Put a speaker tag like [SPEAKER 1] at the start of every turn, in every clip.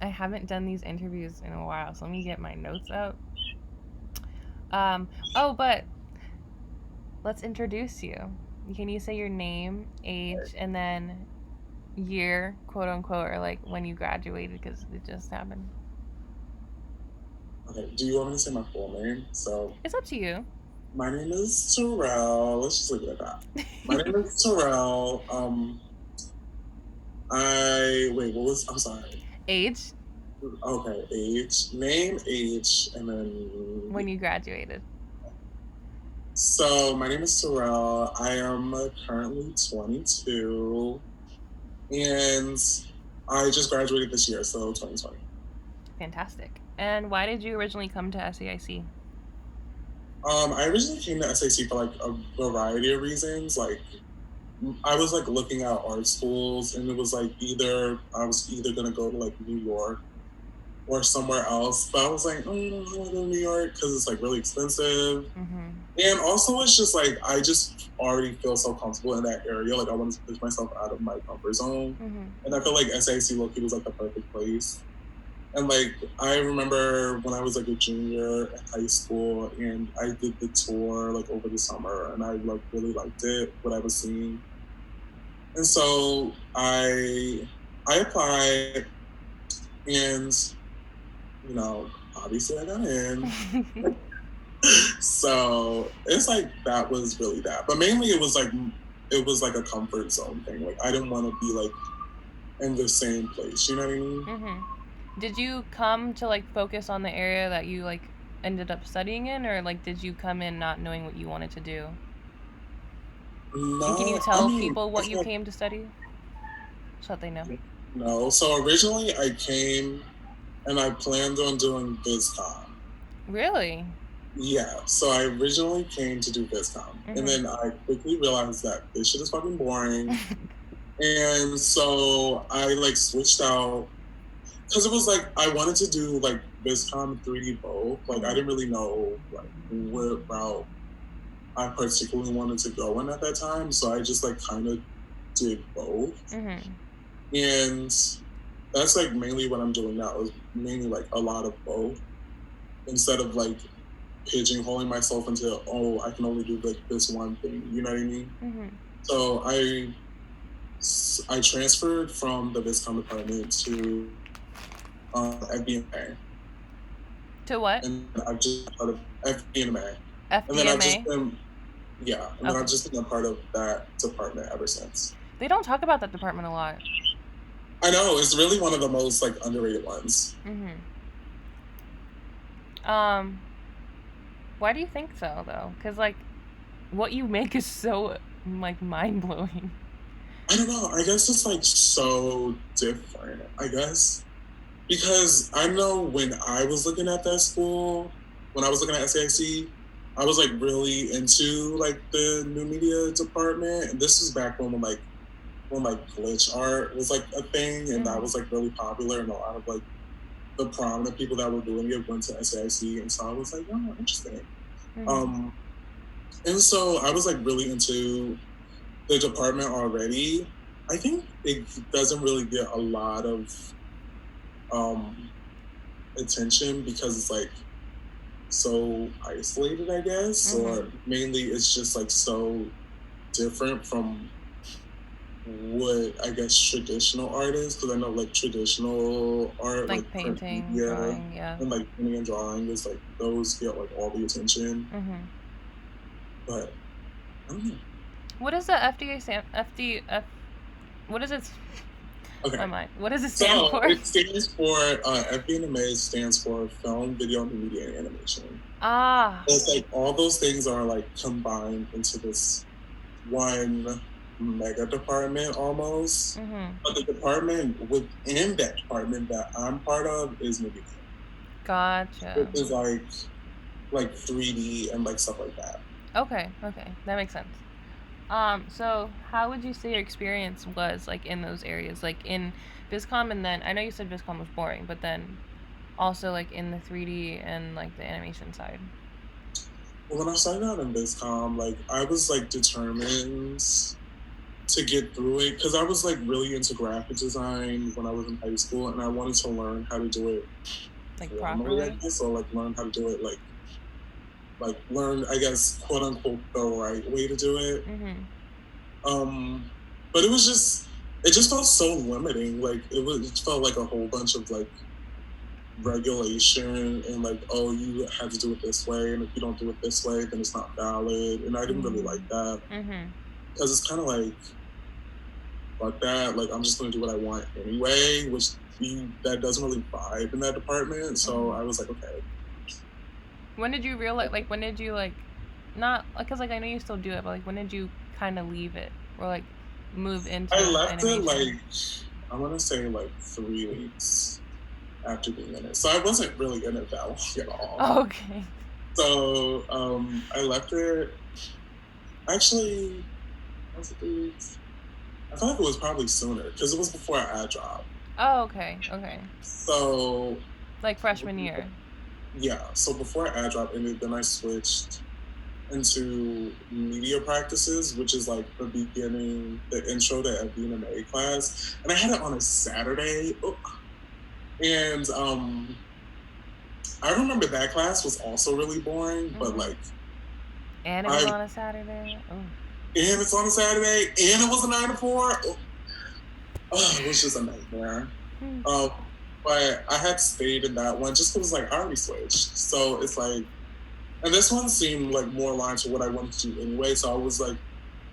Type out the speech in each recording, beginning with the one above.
[SPEAKER 1] I haven't done these interviews in a while, so let me get my notes out. But let's introduce you. Can you say your name, age, and then year, quote unquote, or like when you graduated because it just happened?
[SPEAKER 2] Okay, do you want me to say my full name? So,
[SPEAKER 1] It's up to you.
[SPEAKER 2] my name is Terrell. Let's just leave it at that. My name is Terrell. wait, what was, I'm sorry.
[SPEAKER 1] Age,
[SPEAKER 2] Okay, age, name, age, and then,
[SPEAKER 1] when you graduated.
[SPEAKER 2] so my name is Terrell. I am currently 22, and I just graduated this year, so 2020.
[SPEAKER 1] Fantastic. And why did you originally come to SAIC?
[SPEAKER 2] I originally came to SAC for like a variety of reasons. Like I was like looking at art schools, and it was like either I was either gonna go to like New York or somewhere else, but I was like, oh, I don't want to go to New York because it's like really expensive,
[SPEAKER 1] Mm-hmm.
[SPEAKER 2] and also it's just like I just already feel so comfortable in that area. Like I wanted to push myself out of my comfort zone,
[SPEAKER 1] Mm-hmm.
[SPEAKER 2] and I feel like SAC Loki was like the perfect place. And like I remember when I was like a junior in high school, and I did the tour like over the summer, and I like really liked it, what I was seeing. And so I applied, and obviously I got in. So it's like that was really that. But mainly it was like a comfort zone thing. Like I didn't want to be like in the same place. You know what I mean?
[SPEAKER 1] Mm-hmm. Did you come to like focus on the area that you like ended up studying in, or like did you come in not knowing what you wanted to do? And can you
[SPEAKER 2] No, I
[SPEAKER 1] tell
[SPEAKER 2] mean,
[SPEAKER 1] people
[SPEAKER 2] I
[SPEAKER 1] what you
[SPEAKER 2] feel
[SPEAKER 1] came to study so that they know?
[SPEAKER 2] no. So originally I came and I planned on doing VizCon.
[SPEAKER 1] Really?
[SPEAKER 2] Yeah, so I originally came to do VizCon, and
[SPEAKER 1] Mm-hmm.
[SPEAKER 2] then I quickly realized that this shit is fucking boring. And so I like switched out because it was like I wanted to do like VizCon 3D both. Like I
[SPEAKER 1] Mm-hmm.
[SPEAKER 2] didn't really know like what route I particularly wanted to go in at that time. So I just like kind of did both.
[SPEAKER 1] Mm-hmm.
[SPEAKER 2] And that's like mainly what I'm doing now is mainly like a lot of both instead of like pigeonholing myself into, oh, I can only do like this one thing. You know what I mean?
[SPEAKER 1] Mm-hmm.
[SPEAKER 2] So I transferred from the VizCon department to FBMA,
[SPEAKER 1] To what?
[SPEAKER 2] and I've just been part of FBMA, and then I've just
[SPEAKER 1] FBMA?
[SPEAKER 2] been and then I've
[SPEAKER 1] Okay.
[SPEAKER 2] just been a part of that department ever since.
[SPEAKER 1] They don't talk about that department a lot.
[SPEAKER 2] I know it's really one of the most like underrated ones.
[SPEAKER 1] Mm-hmm. Um, why do you think so though? Because like what you make is so like mind blowing.
[SPEAKER 2] I don't know. I guess it's like so different. I guess because I know when I was looking at that school, when I was looking at SAIC, I was like really into like the new media department, and this was back when like glitch art was like a thing, and that
[SPEAKER 1] Mm-hmm.
[SPEAKER 2] was like really popular, and a lot of like the prominent people that were doing it went to SAIC, and so I was like, oh, interesting.
[SPEAKER 1] Mm-hmm.
[SPEAKER 2] Um, and so I was like really into the department already. I think it doesn't really get a lot of um, attention because it's like so isolated, I guess,
[SPEAKER 1] Mm-hmm.
[SPEAKER 2] or mainly it's just like so different from what I guess traditional art is, because I know like traditional art, like
[SPEAKER 1] Like
[SPEAKER 2] print
[SPEAKER 1] painting,
[SPEAKER 2] media
[SPEAKER 1] drawing, yeah.
[SPEAKER 2] and like painting and drawing is like those get like all the attention.
[SPEAKER 1] Mm-hmm.
[SPEAKER 2] But I don't know.
[SPEAKER 1] What does the FDA stand? FDF? What is it? My
[SPEAKER 2] Okay.
[SPEAKER 1] mind. What does it stand
[SPEAKER 2] So
[SPEAKER 1] for?
[SPEAKER 2] it stands for FBNMA stands for Film, Video, Media, and Animation.
[SPEAKER 1] Ah.
[SPEAKER 2] It's like all those things are like combined into this one mega department almost.
[SPEAKER 1] Mm-hmm.
[SPEAKER 2] But the department within that department that I'm part of is media, which
[SPEAKER 1] Gotcha.
[SPEAKER 2] is like 3D and like stuff like that.
[SPEAKER 1] Okay. Okay. That makes sense. So how would you say your experience was like in those areas, like in Viscom, and then I know you said Viscom was boring, but then also like in the 3D and like the animation side.
[SPEAKER 2] But when I started out in BizCom, like I was like determined to get through it, because I was like really into graphic design when I was in high school, and I wanted to learn how to do it
[SPEAKER 1] Like
[SPEAKER 2] formally, I
[SPEAKER 1] properly?
[SPEAKER 2] guess, or like learn how to do it learn, I guess, quote unquote, the right way to do it. But it just felt so limiting. Like it felt like a whole bunch of like regulation and like, oh, you had to do it this way, and if you don't do it this way, then it's not valid. And I didn't really like that, because it's kind of like that. Like, I'm just gonna do what I want anyway, which that doesn't really vibe in that department. So I was like, okay.
[SPEAKER 1] When did you realize? Like, when did you like? Not because like I know you still do it, but like when did you kind of leave it or like move into
[SPEAKER 2] I left
[SPEAKER 1] animation?
[SPEAKER 2] it like, I want to say like 3 weeks after being in it, so I wasn't really in it that long at all.
[SPEAKER 1] Oh, okay.
[SPEAKER 2] So I left it. Actually, was it 3 weeks? I feel like it was probably sooner, because it was before I ad dropped.
[SPEAKER 1] Oh, okay. Okay.
[SPEAKER 2] So
[SPEAKER 1] Like freshman year.
[SPEAKER 2] yeah, so before ad drop ended, then I switched into media practices, which is like the beginning, the intro to a BMA class, and I had it on a Saturday. And I remember that class was also really boring, but like,
[SPEAKER 1] and it was on a Saturday. Oh.
[SPEAKER 2] And it's on a Saturday, and it was a 9 to 4. Oh, it was just a nightmare. But I had stayed in that one just because like I already switched, so it's like, and this one seemed like more aligned to what I wanted to do anyway. So I was like,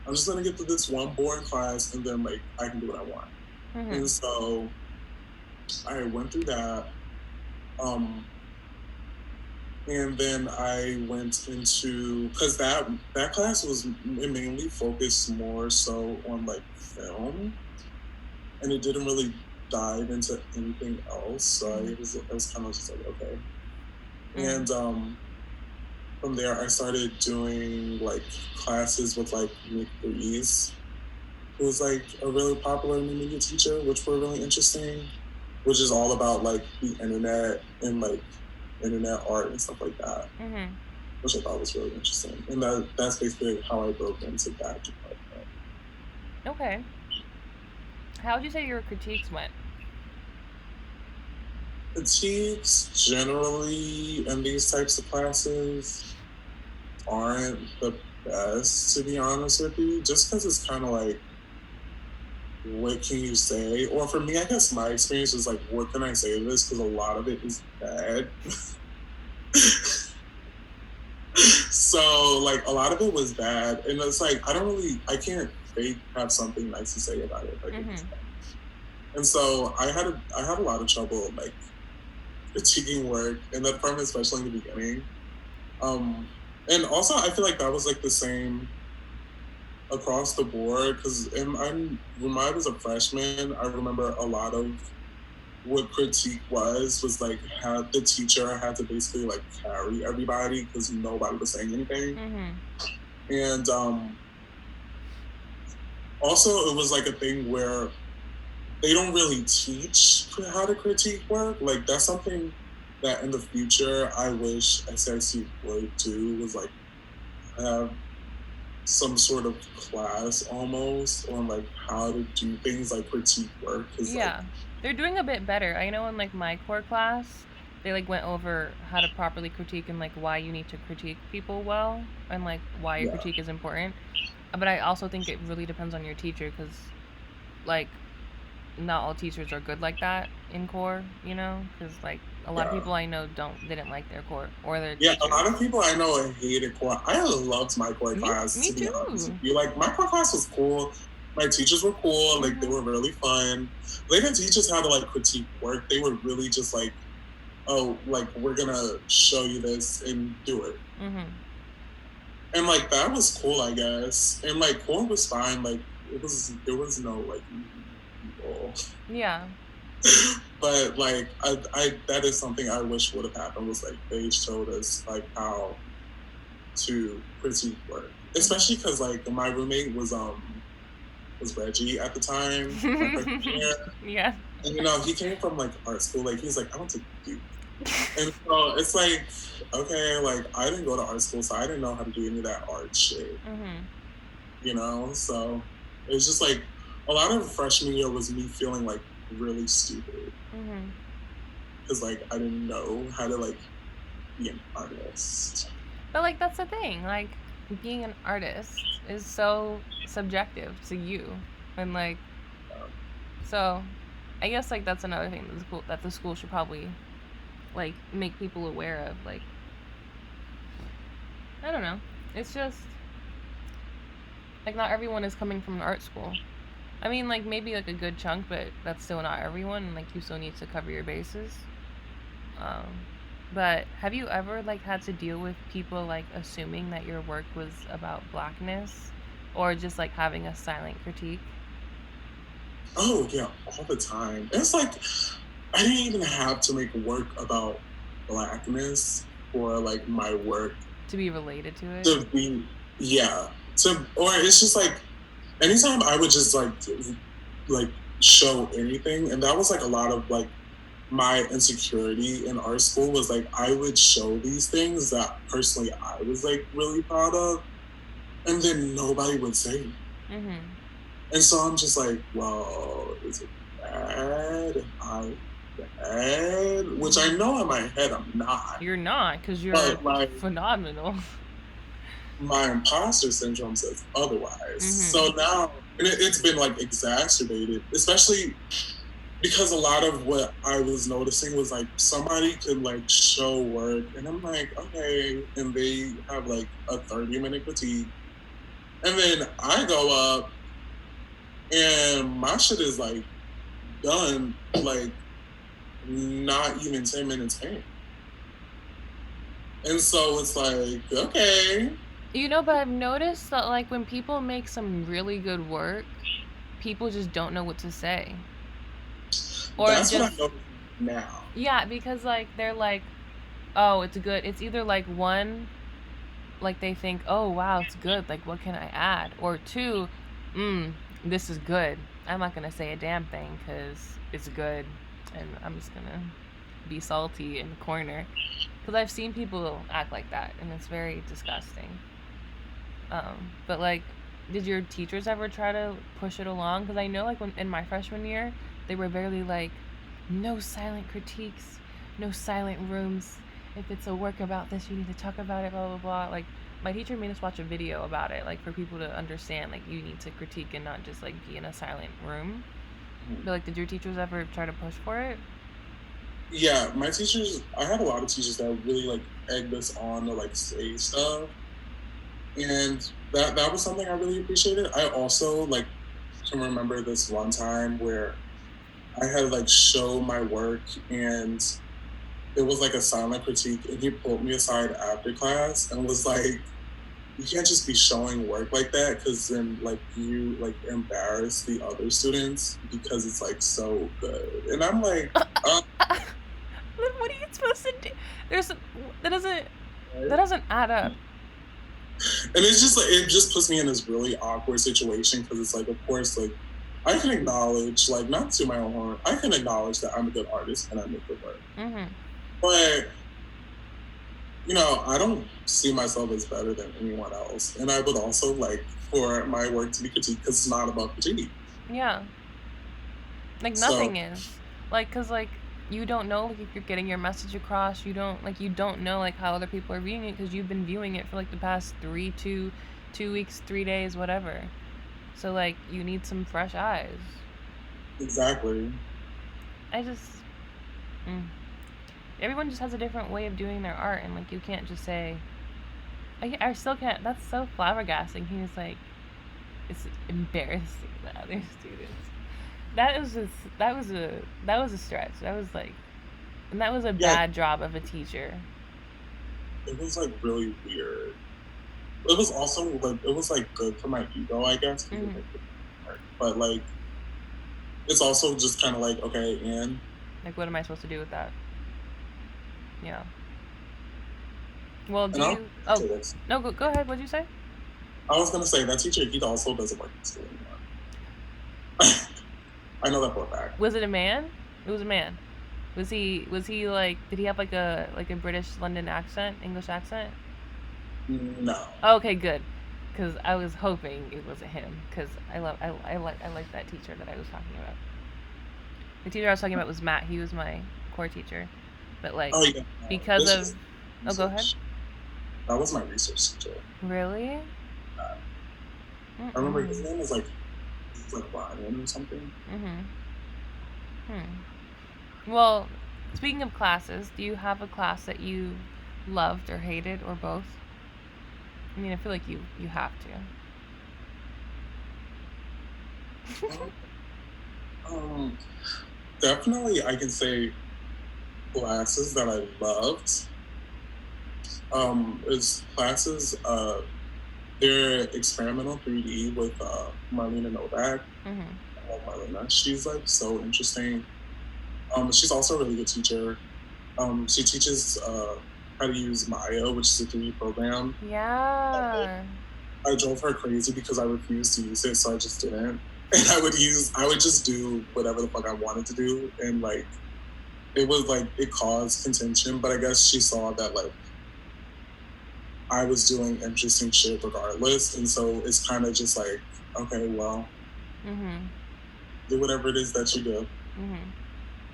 [SPEAKER 2] I'm just gonna get to this one boring class, and then like I can do what I want. And so I went through that. And then I went into, because that class was mainly focused more so on like film, and it didn't really dive into anything else. So I was kind of just like, okay. And from there, I started doing like classes with like Nick Breeze, who was like a really popular new media teacher, which were really interesting, which is all about like the internet and like internet art and stuff like that, which I thought was really interesting. And that's basically how I broke into that department.
[SPEAKER 1] Okay. How would you say your critiques went?
[SPEAKER 2] Critiques generally in these types of classes aren't the best, to be honest with you, just because it's kind of like, what can you say? Or for me, I guess my experience is like, what can I say to this? Because a lot of it is bad. So like a lot of it was bad, and it's like I can't fake have something nice to say about it. Like, and so I had a lot of trouble like critiquing work in that department, especially in the beginning. And also I feel like that was like the same across the board, because when I was a freshman, I remember a lot of what critique was like how the teacher had to basically like carry everybody because nobody was saying anything. And also it was like a thing where they don't really teach how to critique work. Like, that's something that in the future I wish SAIC would do, was like have some sort of class almost on like how to do things like critique work.
[SPEAKER 1] Yeah, like, they're doing a bit better. I know in like my core class, they like went over how to properly critique and like why you need to critique people well and like why your critique is important. But I also think it really depends on your teacher, because like not all teachers are good like that in core, you know, because like a lot of people I know didn't like their core or their teachers.
[SPEAKER 2] A lot of people I know hated core. I loved my core class.
[SPEAKER 1] Me
[SPEAKER 2] to be
[SPEAKER 1] too.
[SPEAKER 2] honest with you. Like, my core class was cool. My teachers were cool. Like, they were really fun. They didn't teach us how to like critique work. They were really just like, oh, like, we're gonna show you this and do it. And like that was cool, I guess. And like core was fine. Like, there was no like people.
[SPEAKER 1] Yeah.
[SPEAKER 2] But like I that is something I wish would have happened, was like they showed us like how to critique work, especially because like my roommate was Reggie at the time.
[SPEAKER 1] Yeah.
[SPEAKER 2] And you know, he came from like art school. Like, he was like, I went to Duke. And so it's like, okay, like I didn't go to art school, so I didn't know how to do any of that art shit. You know, so It was just like a lot of freshman year was me feeling like really stupid because like I didn't know how to like be an artist.
[SPEAKER 1] But like that's the thing, like being an artist is so subjective to you, and like so, I guess like that's another thing that the school should probably like make people aware of. Like I don't know, it's just like not everyone is coming from an art school. I mean, like maybe like a good chunk, but that's still not everyone. And, like you still need to cover your bases. Um, but have you ever like had to deal with people like assuming that your work was about blackness, or just like having a silent critique?
[SPEAKER 2] Oh yeah, all the time. It's like I didn't even have to make work about blackness for like my work
[SPEAKER 1] To be related to it?
[SPEAKER 2] to be yeah. To or it's just like anytime I would just like show anything, and that was like a lot of like my insecurity in art school was like I would show these things that personally I was like really proud of, and then nobody would say it. And so I'm just like, well, is it bad? Am I bad? Which I know in my head I'm not.
[SPEAKER 1] You're not, because you're phenomenal.
[SPEAKER 2] My imposter syndrome says otherwise. So now it's been like exacerbated, especially because a lot of what I was noticing was like somebody could like show work, and I'm like, okay, and they have like a 30-minute critique, and then I go up and my shit is like done like not even 10 minutes in. And so it's like, okay.
[SPEAKER 1] You know, but I've noticed that like when people make some really good work, people just don't know what to say.
[SPEAKER 2] Or that's just, what I know now.
[SPEAKER 1] Yeah, because like they're like, oh, it's good. It's either like one, like they think, oh wow, it's good. Like what can I add? Or two, this is good. I'm not gonna say a damn thing because it's good, and I'm just gonna be salty in the corner. Because I've seen people act like that, and it's very disgusting. But like, did your teachers ever try to push it along? Because I know like when in my freshman year, they were very like, no silent critiques, no silent rooms. If it's a work about this, you need to talk about it, blah blah blah. Like my teacher made us watch a video about it, like for people to understand like you need to critique and not just like be in a silent room. But like, did your teachers ever try to push for it?
[SPEAKER 2] Yeah, my teachers, I had a lot of teachers that really like egged us on to like say stuff, and that was something I really appreciated. I also like can remember this one time where I had like show my work, and it was like a silent critique, and he pulled me aside after class and was like, you can't just be showing work like that, because then like you like embarrass the other students because it's like so good. And I'm like,
[SPEAKER 1] what are you supposed to do? That doesn't add up.
[SPEAKER 2] And it's just like it just puts me in this really awkward situation, because it's like, of course, like I can acknowledge, like, not to my own horn, I can acknowledge that I'm a good artist and I make good work. But you know, I don't see myself as better than anyone else, and I would also like for my work to be critiqued because it's not about critique.
[SPEAKER 1] Yeah, like nothing is like, because like you don't know like if you're getting your message across. You don't know like how other people are viewing it, because you've been viewing it for like the past 2 weeks, 3 days, whatever. So like you need some fresh eyes.
[SPEAKER 2] Exactly.
[SPEAKER 1] I just everyone just has a different way of doing their art, and like you can't just say I still can't. That's so flabbergasting. He was like, it's embarrassing to other students. That was a stretch. That was like, and that was a bad job of a teacher.
[SPEAKER 2] It was like really weird. It was also like it was like good for my ego, I guess. But like, it's also just kind of like, okay, and
[SPEAKER 1] like, what am I supposed to do with that? Yeah. Well, do you? Oh no, go ahead. What'd you say?
[SPEAKER 2] I was gonna say that teacher, he also doesn't work in school anymore. I know that for a fact.
[SPEAKER 1] Was it a man? It was a man. Was he like? Did he have like a British London accent, English accent?
[SPEAKER 2] No.
[SPEAKER 1] Oh, okay, good. because I was hoping it wasn't him because I like that teacher that I was talking about. The teacher I was talking about was Matt. He was my core teacher, but like
[SPEAKER 2] Oh yeah,
[SPEAKER 1] because
[SPEAKER 2] this
[SPEAKER 1] of
[SPEAKER 2] was
[SPEAKER 1] oh, go ahead.
[SPEAKER 2] research. That was my research teacher.
[SPEAKER 1] Really?
[SPEAKER 2] I remember his
[SPEAKER 1] Mm-mm.
[SPEAKER 2] name was like Ryan or something.
[SPEAKER 1] Mhm. Well, speaking of classes, do you have a class that you loved or hated or both? I mean, I feel like you have to.
[SPEAKER 2] Um, um, definitely, I can say classes that I loved. Is classes. They're experimental 3D with Marlena Novak.
[SPEAKER 1] Mhm.
[SPEAKER 2] I love Marlena. She's like so interesting. She's also a really good teacher. She teaches how to use Maya, which is a 3D program.
[SPEAKER 1] Yeah.
[SPEAKER 2] I drove her crazy because I refused to use it, so I just didn't. And I would just do whatever the fuck I wanted to do, and like it was like it caused contention. But I guess she saw that like I was doing interesting shit regardless, and so it's kind of just like, okay, well,
[SPEAKER 1] Mhm.
[SPEAKER 2] do whatever it is that you do,
[SPEAKER 1] Mhm.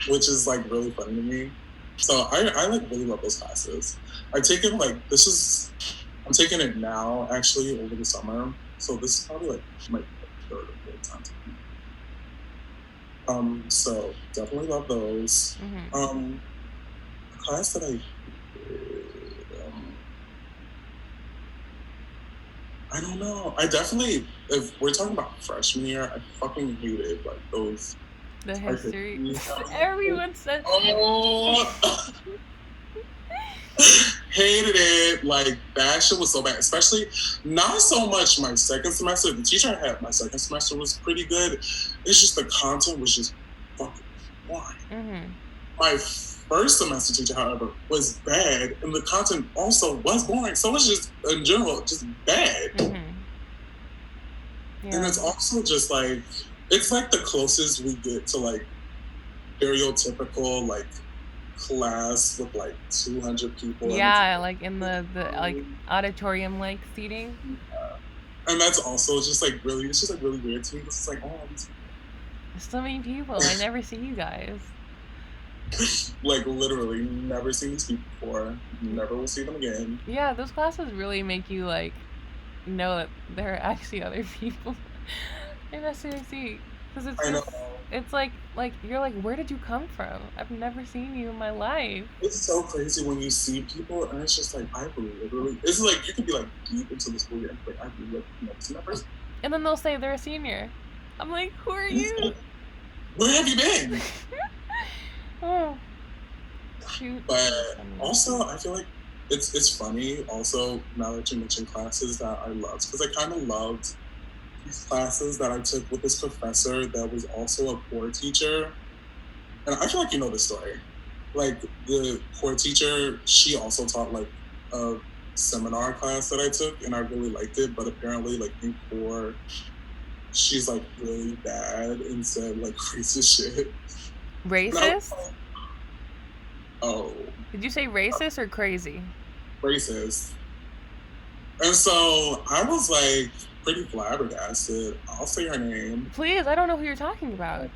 [SPEAKER 2] which is like really funny to me. So I like really love those classes. I take it like I'm taking it now actually over the summer. So this is probably like my third or fourth time taking it. So definitely love those.
[SPEAKER 1] Mhm.
[SPEAKER 2] A class that I did, I don't know. I definitely, if we're talking about freshman year, I fucking hated like those.
[SPEAKER 1] The
[SPEAKER 2] I
[SPEAKER 1] history.
[SPEAKER 2] hated,
[SPEAKER 1] Everyone said.
[SPEAKER 2] oh, hated it. Like that shit was so bad. Especially not so much my second semester. The teacher I had my second semester was pretty good. It's just the content was just fucking boring.
[SPEAKER 1] Mhm.
[SPEAKER 2] My first semester teacher, however, was bad, and the content also was boring. So it's just in general just bad.
[SPEAKER 1] Mhm.
[SPEAKER 2] And
[SPEAKER 1] Yeah.
[SPEAKER 2] it's also just like it's like the closest we get to like stereotypical like class with like 200 people and it's
[SPEAKER 1] Yeah, like in the like auditorium like seating.
[SPEAKER 2] and that's also just like really it's just like really weird to me because it's like oh these
[SPEAKER 1] So many people. I never see you guys.
[SPEAKER 2] like literally never seen these people before, never will see them again.
[SPEAKER 1] Yeah, those classes really make you like know that there are actually other people in SAIC because
[SPEAKER 2] I know
[SPEAKER 1] it's like you're like where did you come from? I've never seen you in my life.
[SPEAKER 2] it's so crazy when you see people and it's just like I literally it's like you could be like deep into the school year and like I literally never seen that person.
[SPEAKER 1] And then they'll say they're a senior. I'm like, who are you?
[SPEAKER 2] Where have you been?
[SPEAKER 1] Oh, shoot.
[SPEAKER 2] But also, I feel like it's funny. Also, now that you mentioned classes that I loved, because I kind of loved these classes that I took with this professor that was also a core teacher, and I feel like you know the story. Like the core teacher, she also taught like a seminar class that I took, and I really liked it. But apparently, like in core, she's like really bad and said like racist shit. And I was
[SPEAKER 1] Racist?
[SPEAKER 2] like, oh,
[SPEAKER 1] Did you say racist or crazy?
[SPEAKER 2] racist. And so I was like pretty flabbergasted. I'll say her name,
[SPEAKER 1] Please, I don't know who you're talking about.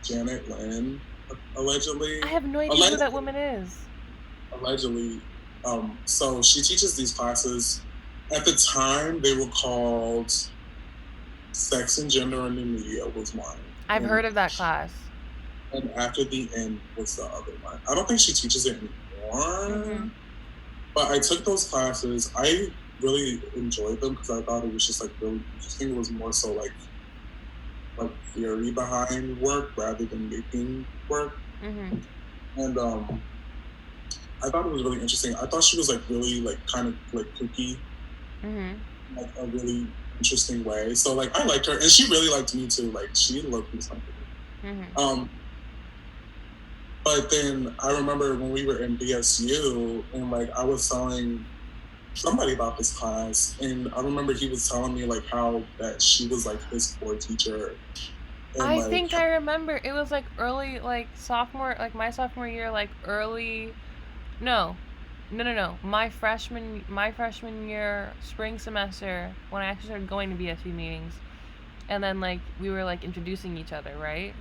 [SPEAKER 2] Janet Lynn,
[SPEAKER 1] I
[SPEAKER 2] allegedly.
[SPEAKER 1] have no idea who that
[SPEAKER 2] Allegedly,
[SPEAKER 1] woman is.
[SPEAKER 2] allegedly. So she teaches these classes. At the time, they were called Sex and Gender in the Media was one,
[SPEAKER 1] I've heard of that class.
[SPEAKER 2] and After the End was the other one. I don't think she teaches it anymore,
[SPEAKER 1] Mhm.
[SPEAKER 2] but I took those classes. I really enjoyed them because I thought it was just like really interesting. It was more so like theory behind work rather than making work.
[SPEAKER 1] Mhm.
[SPEAKER 2] And I thought it was really interesting. I thought she was like really like kind of like kooky,
[SPEAKER 1] Mhm.
[SPEAKER 2] like a really interesting way. So like I liked her, and she really liked me too. Like she loved me something.
[SPEAKER 1] Mhm.
[SPEAKER 2] But then I remember when we were in BSU, and like I was telling somebody about this class, and I remember he was telling me like how that she was like his core teacher, and
[SPEAKER 1] I
[SPEAKER 2] like
[SPEAKER 1] think I remember it was like early like sophomore like my sophomore year like early no. No. My freshman year, spring semester, when I actually started going to BSU meetings, and then like we were like introducing each other, right?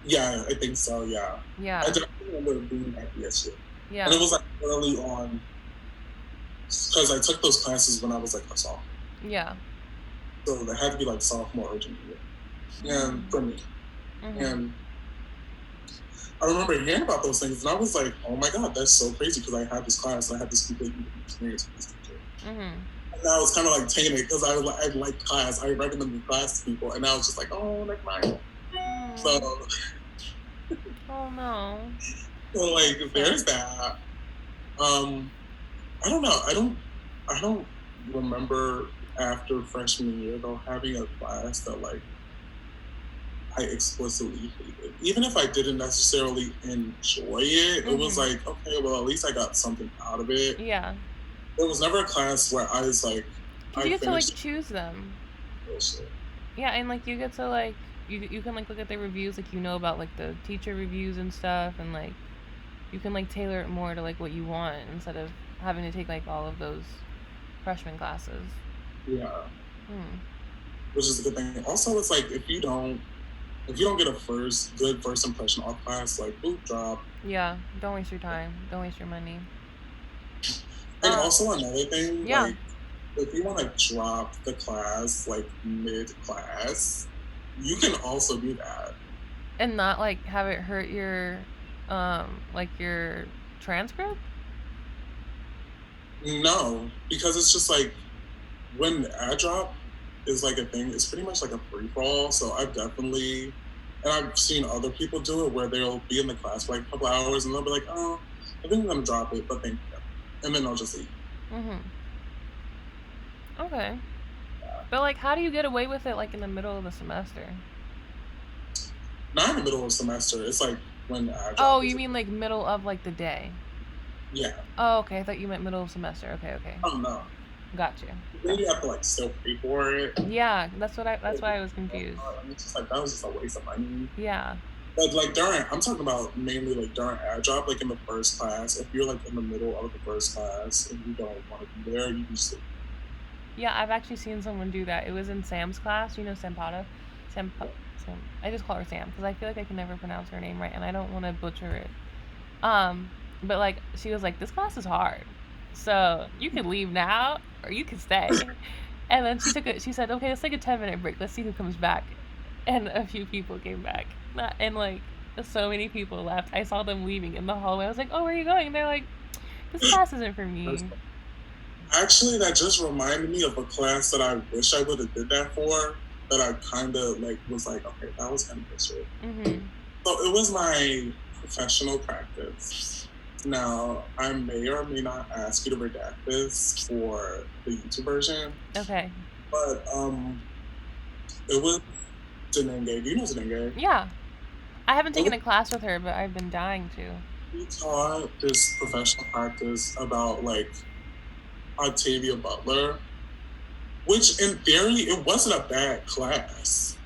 [SPEAKER 2] Yeah, I think so. Yeah, I
[SPEAKER 1] Yeah.
[SPEAKER 2] definitely remember being at BSU, and
[SPEAKER 1] Yeah.
[SPEAKER 2] it was like early on because I took those classes when I was like a sophomore,
[SPEAKER 1] Yeah.
[SPEAKER 2] so they had to be like sophomore or junior year, and for me, and I remember hearing about those things, and I was like, "Oh my god, that's so crazy!" Because I had this class, and I had this completely different experience with this teacher. And now it's kind of like taking it because I like class. I recommend the class to people, and now it's just like, oh, never mind. So,
[SPEAKER 1] Oh no.
[SPEAKER 2] so like, there's that. I don't know. I don't remember after freshman year though having a class that like I explicitly hated. Even if I didn't necessarily enjoy it, it was like, okay, well, at least I got something out of it.
[SPEAKER 1] Yeah.
[SPEAKER 2] There was never a class where I was like,
[SPEAKER 1] Cause
[SPEAKER 2] I
[SPEAKER 1] you get to like
[SPEAKER 2] finished
[SPEAKER 1] choose them.
[SPEAKER 2] bullshit.
[SPEAKER 1] Yeah, and like you get to like you can like look at the reviews, like you know about like the teacher reviews and stuff, and like you can like tailor it more to like what you want instead of having to take like all of those freshman classes.
[SPEAKER 2] Yeah, which is a good thing. Also, it's like if you don't get a good first impression off class, like boot drop.
[SPEAKER 1] Yeah, don't waste your time. Don't waste your money.
[SPEAKER 2] And also another thing,
[SPEAKER 1] Yeah.
[SPEAKER 2] like if you want to drop the class like mid class, you can also do that.
[SPEAKER 1] And not like have it hurt your like your transcript?
[SPEAKER 2] No, because it's just like when ad drop is like a thing, it's pretty much like a free for all. So I've definitely, and I've seen other people do it where they'll be in the class for like a couple hours and they'll be like, oh, I think I'm gonna drop it, but thank you. And then they'll just leave.
[SPEAKER 1] Okay. But like how do you get away with it like in the middle of the semester?
[SPEAKER 2] Not in the middle of the semester. It's like when ad drop.
[SPEAKER 1] Oh, you mean like middle of like the day?
[SPEAKER 2] Yeah.
[SPEAKER 1] Oh, okay. I thought you meant middle of semester. Okay.
[SPEAKER 2] Oh no.
[SPEAKER 1] Gotcha.
[SPEAKER 2] Then you have to like still pay for it.
[SPEAKER 1] Yeah, that's why I was confused.
[SPEAKER 2] And it's just like that was just a waste of money.
[SPEAKER 1] Yeah.
[SPEAKER 2] But like I'm talking about mainly like during ad drop, like in the first class. If you're like in the middle of the first class and you don't want to be there, you just leave.
[SPEAKER 1] Yeah, I've actually seen someone do that. It was in Sam's class. You know Sam Pata? Sam. I just call her Sam because I feel like I can never pronounce her name right, and I don't want to butcher it. But like she was like, this class is hard, so you can leave now or you can stay. And then she said, okay, let's take a 10-minute break. Let's see who comes back. And a few people came back. And like so many people left. I saw them leaving in the hallway. I was like, oh, where are you going? And they're like, this class isn't for me.
[SPEAKER 2] Actually, that just reminded me of a class that I wish I would have did that for. That I kind of like was like, okay, that was kind of bullshit. So it was my professional practice. Now, I may or may not ask you to redact this for the YouTube version.
[SPEAKER 1] Okay.
[SPEAKER 2] But it was Denenge. Do you know Denenge?
[SPEAKER 1] Yeah. I haven't taken a class with her, but I've been dying to.
[SPEAKER 2] We taught this professional practice about like Octavia Butler, which in theory it wasn't a bad class.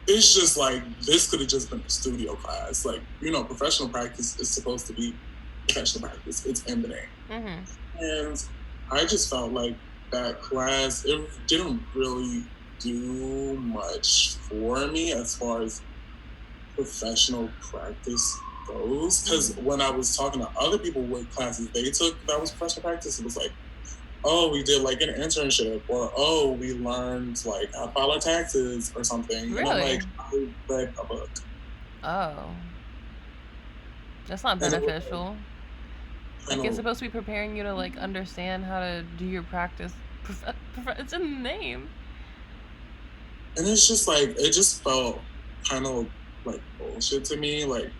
[SPEAKER 2] It's just like this could have just been a studio class. Like, you know, professional practice is supposed to be professional practice. It's in the name. And I just felt like that class, it didn't really do much for me as far as professional practice goes. Because when I was talking to other people what classes they took that was professional practice, it was like, oh, we did like an internship, or oh, we learned like how to file our taxes or something.
[SPEAKER 1] Really?
[SPEAKER 2] And I'm like, I read a book.
[SPEAKER 1] Oh. That's not beneficial. Like it's supposed to be preparing you to like understand how to do your practice. It's in the name.
[SPEAKER 2] And it's just like it just felt kind of like bullshit to me. Like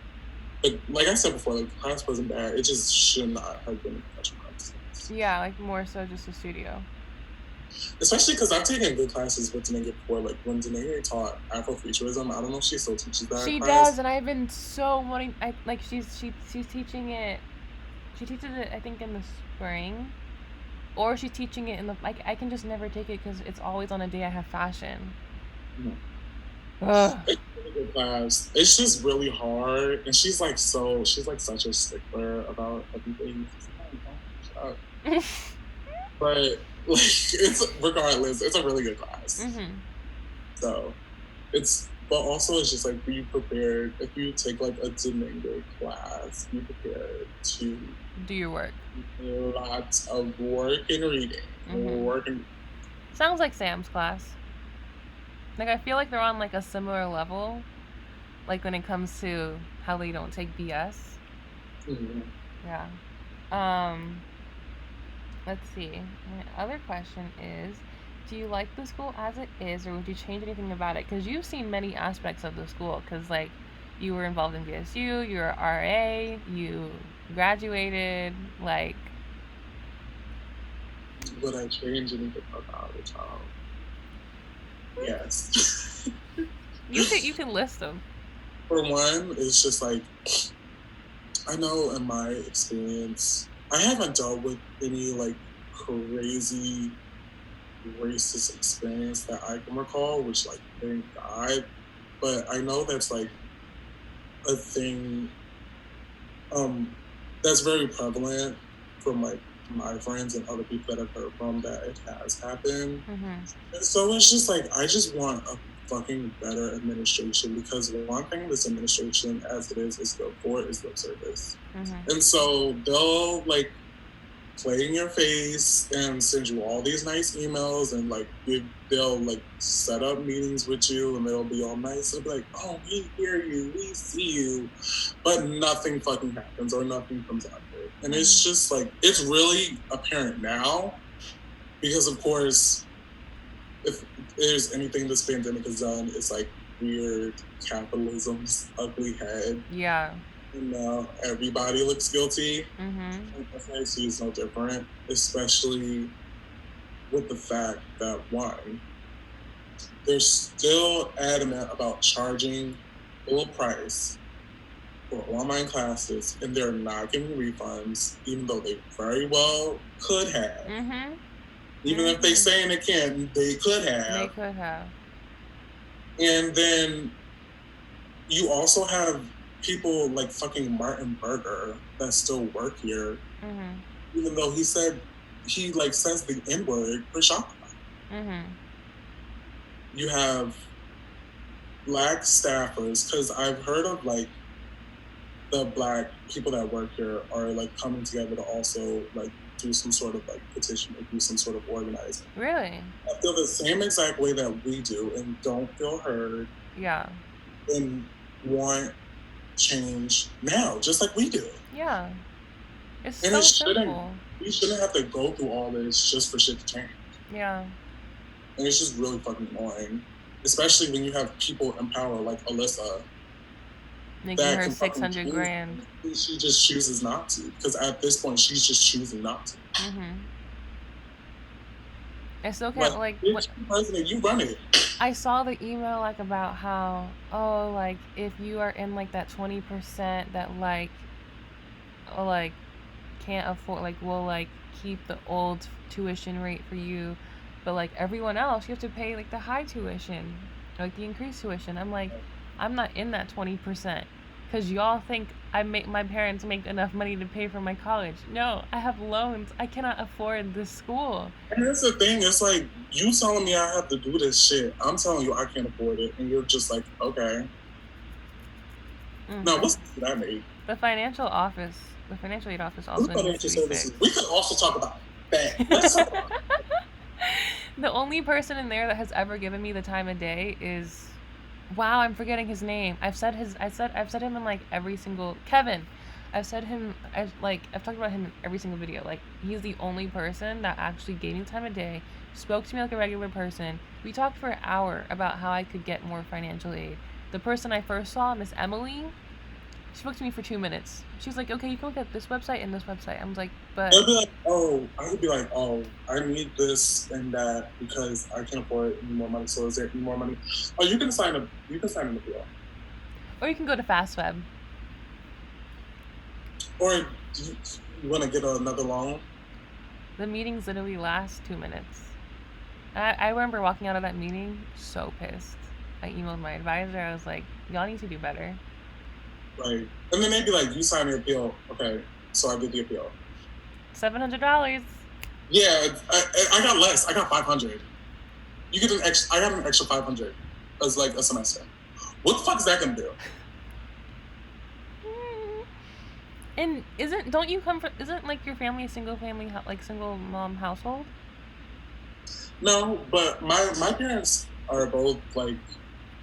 [SPEAKER 2] I said before, like the class wasn't bad. It just should not have been a professional practice.
[SPEAKER 1] Yeah, like more so just a studio.
[SPEAKER 2] Especially because I've taken good classes with Denenge before. Like when Denenge taught Afrofuturism, I don't know if she still teaches that.
[SPEAKER 1] She
[SPEAKER 2] class.
[SPEAKER 1] does, and I've been so wanting. She's teaching it. She teaches it, I think, in the spring, or she's teaching it in the. I can just never take it because it's always on a day I have fashion.
[SPEAKER 2] It's a really good class. It's just really hard, and she's like such a stickler about everything. Shut up. But like, it's regardless, it's a really good class.
[SPEAKER 1] Mm-hmm.
[SPEAKER 2] So but also it's just like be prepared. If you take like a Domingo class, be prepared to
[SPEAKER 1] Do your work.
[SPEAKER 2] Lots of work and reading.
[SPEAKER 1] Mm-hmm. Sounds like Sam's class. Like, I feel like they're on like a similar level, like when it comes to how they don't take BS.
[SPEAKER 2] Mm-hmm.
[SPEAKER 1] Yeah. Let's see. My other question is, do you like the school as it is, or would you change anything about it? Because you've seen many aspects of the school. Because like, you were involved in BSU, you're a RA, you graduated. Like,
[SPEAKER 2] would I change anything about it? Yes.
[SPEAKER 1] you can list them.
[SPEAKER 2] For one, it's just like, I know in my experience, I haven't dealt with any like crazy racist experience that I can recall, which like thank God. But I know that's like a thing that's very prevalent from like my friends and other people that I've heard from that it has happened.
[SPEAKER 1] Mm-hmm.
[SPEAKER 2] And so it's just like I just want a fucking better administration, because one thing this administration as it is good for is lip service.
[SPEAKER 1] Mm-hmm.
[SPEAKER 2] And so they'll like play in your face and send you all these nice emails, and like they'll like set up meetings with you, and they'll be all nice and be like, oh, we hear you, we see you, but nothing fucking happens or nothing comes out of it. And it's just like, it's really apparent now, because of course, if there's anything this pandemic has done, it's like weird capitalism's ugly head.
[SPEAKER 1] Yeah.
[SPEAKER 2] And now everybody looks guilty.
[SPEAKER 1] Mm-hmm.
[SPEAKER 2] SAIC is no different, especially with the fact that one, they're still adamant about charging full price for online classes, and they're not giving refunds, even though they very well could have.
[SPEAKER 1] Mm-hmm.
[SPEAKER 2] Even if they saying they can't, they could have.
[SPEAKER 1] They could have.
[SPEAKER 2] And then you also have people like fucking Martin Berger that still work here, even though he said he like says the N-word for Shopify. You have Black staffers, because I've heard of like the Black people that work here are like coming together to also like do some sort of like petition or do some sort of organizing.
[SPEAKER 1] Really?
[SPEAKER 2] I feel the same exact way that we do and don't feel heard.
[SPEAKER 1] Yeah.
[SPEAKER 2] And want change now, just like we do.
[SPEAKER 1] Yeah. It's
[SPEAKER 2] and
[SPEAKER 1] so simple.
[SPEAKER 2] We shouldn't have to go through all this just for shit to change.
[SPEAKER 1] Yeah.
[SPEAKER 2] And it's just really fucking annoying. Especially when you have people in power like Alyssa.
[SPEAKER 1] Making her 600 grand.
[SPEAKER 2] She just chooses not to. Because at this point, she's just choosing not to.
[SPEAKER 1] I still can't like
[SPEAKER 2] president, you run it.
[SPEAKER 1] I saw the email like about how, oh, like if you are in like that 20% that like can't afford, like will like keep the old tuition rate for you, but like everyone else you have to pay like the high tuition, like the increased tuition. I'm like, I'm not in that 20%, because y'all think my parents make enough money to pay for my college. No, I have loans. I cannot afford this school.
[SPEAKER 2] And that's the thing. It's like, you telling me I have to do this shit. I'm telling you I can't afford it. And you're just like, okay. Now, what's that made?
[SPEAKER 1] The financial aid office also
[SPEAKER 2] financial services. We could also talk about that. Let's talk about that.
[SPEAKER 1] The only person in there that has ever given me the time of day is, wow, I'm forgetting his name. I've said him in like every single Kevin. I've talked about him in every single video. Like, he's the only person that actually gave me the time of day, spoke to me like a regular person. We talked for an hour about how I could get more financial aid. The person I first saw, Miss Emily, she spoke to me for 2 minutes. She was like, okay, you can look at this website and this website. I was like, but...
[SPEAKER 2] I would be like, oh, I need this and that because I can't afford any more money. So is there any more money? Oh, you can sign an appeal.
[SPEAKER 1] Or you can go to FastWeb.
[SPEAKER 2] Or do you want to get another loan?
[SPEAKER 1] The meetings literally last 2 minutes. I remember walking out of that meeting so pissed. I emailed my advisor. I was like, y'all need to do better.
[SPEAKER 2] Like, and then they'd be like, you sign the appeal. Okay, so I did the appeal.
[SPEAKER 1] $700.
[SPEAKER 2] Yeah, I got less. I got 500. You get an extra. I got an extra 500 as like a semester. What the fuck is that gonna do?
[SPEAKER 1] And don't you come from, isn't like your family a single family, like single mom household?
[SPEAKER 2] No, but my parents are both like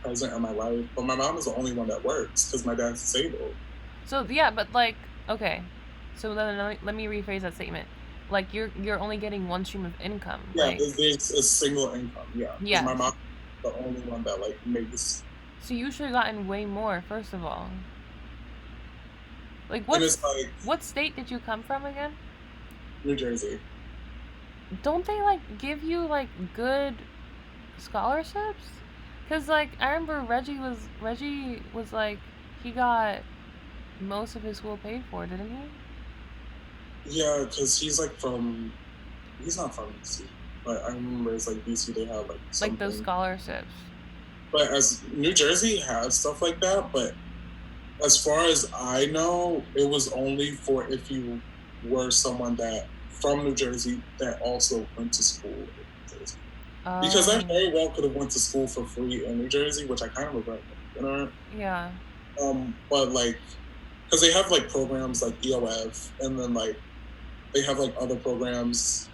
[SPEAKER 2] present in my life, but my mom is the only one that works because my dad's disabled.
[SPEAKER 1] So yeah, but like, okay, so then let me rephrase that statement. Like you're only getting one stream of income.
[SPEAKER 2] Yeah,
[SPEAKER 1] Like
[SPEAKER 2] there's a single income. Yeah, because my
[SPEAKER 1] yes.
[SPEAKER 2] mom is the only one that like makes.
[SPEAKER 1] So you should have gotten way more. First of all, like
[SPEAKER 2] And it's like
[SPEAKER 1] what state did you come from again?
[SPEAKER 2] New Jersey.
[SPEAKER 1] Don't they like give you like good scholarships? Cause like I remember Reggie was like he got most of his school paid for, didn't he?
[SPEAKER 2] Yeah, because he's like from. He's not from DC, but I remember it's like DC. They have like something.
[SPEAKER 1] Like those scholarships.
[SPEAKER 2] But as New Jersey has stuff like that, but as far as I know, it was only for if you were someone that from New Jersey that also went to school in New Jersey. Because I very well could have went to school for free in New Jersey, which I kind of regret. You know?
[SPEAKER 1] Yeah.
[SPEAKER 2] But like, because they have like programs like EOF, and then like they have like other programs,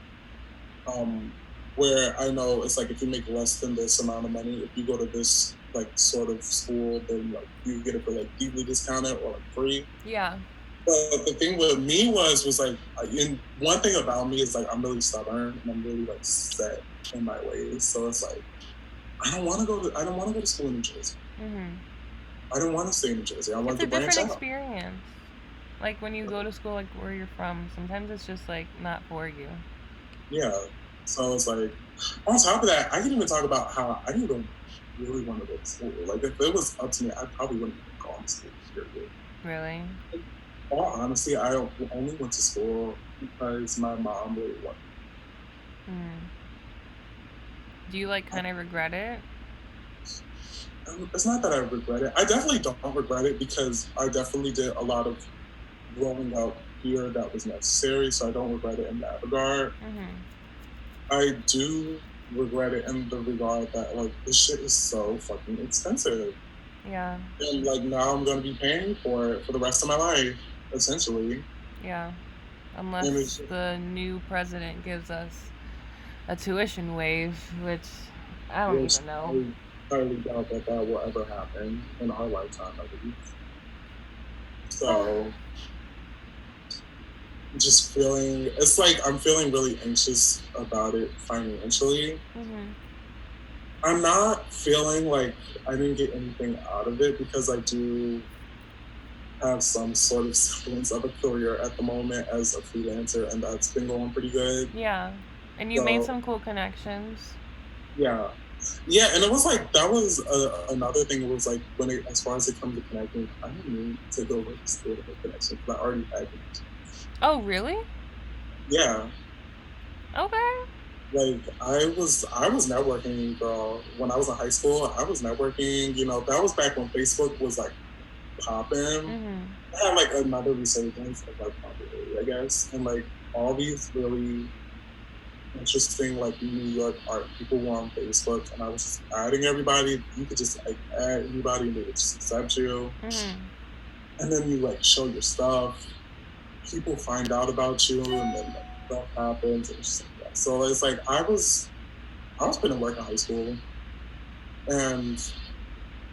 [SPEAKER 2] where I know it's like if you make less than this amount of money, if you go to this like sort of school, then like you get it for like deeply discounted or like free.
[SPEAKER 1] Yeah.
[SPEAKER 2] But the thing with me was like, one thing about me is like I'm really stubborn and I'm really like set in my ways. So it's like I don't want to go to school in New Jersey.
[SPEAKER 1] Mm-hmm.
[SPEAKER 2] I don't want to stay in New Jersey. I want to branch out.
[SPEAKER 1] It's a different experience. Like when you go to school, like where you're from, sometimes it's just like not for you.
[SPEAKER 2] Yeah. So it's like, on top of that, I can even talk about how I didn't even really want to go to school. Like if it was up to me, I probably wouldn't even go to school. Period.
[SPEAKER 1] Really?
[SPEAKER 2] All honesty, I only went to school because my mom really wanted me.
[SPEAKER 1] Do you like kind of regret it?
[SPEAKER 2] It's not that I regret it. I definitely don't regret it because I definitely did a lot of growing up here that was necessary. So I don't regret it in that regard.
[SPEAKER 1] Mm-hmm.
[SPEAKER 2] I do regret it in the regard that like this shit is so fucking expensive.
[SPEAKER 1] Yeah.
[SPEAKER 2] And like now I'm gonna be paying for it for the rest of my life, essentially.
[SPEAKER 1] Yeah. Unless the new president gives us a tuition waive, which I don't even know.
[SPEAKER 2] I highly doubt that will ever happen in our lifetime, I believe. So just feeling, it's like I'm feeling really anxious about it financially.
[SPEAKER 1] Mm-hmm.
[SPEAKER 2] I'm not feeling like I didn't get anything out of it because I do have some sort of semblance of a career at the moment as a freelancer, and that's been going pretty good.
[SPEAKER 1] Yeah. And you made some cool connections.
[SPEAKER 2] Yeah. Yeah, and it was like, that was another thing. It was like, as far as it comes to connecting, I didn't need to go with the school to make connections because I already had connections.
[SPEAKER 1] Oh, really?
[SPEAKER 2] Yeah.
[SPEAKER 1] Okay.
[SPEAKER 2] Like I was networking, girl. When I was in high school, I was networking. You know, that was back when Facebook was like popping.
[SPEAKER 1] Mm-hmm.
[SPEAKER 2] I had like another resurgence of like popularity, I guess, and like all these really interesting like New York art people were on Facebook, and I was just adding everybody. You could just like add anybody, and they would just accept you.
[SPEAKER 1] Mm-hmm.
[SPEAKER 2] And then you like show your stuff. People find out about you, and then like, stuff happens, and it's just like that. So it's like I was putting work in high school, and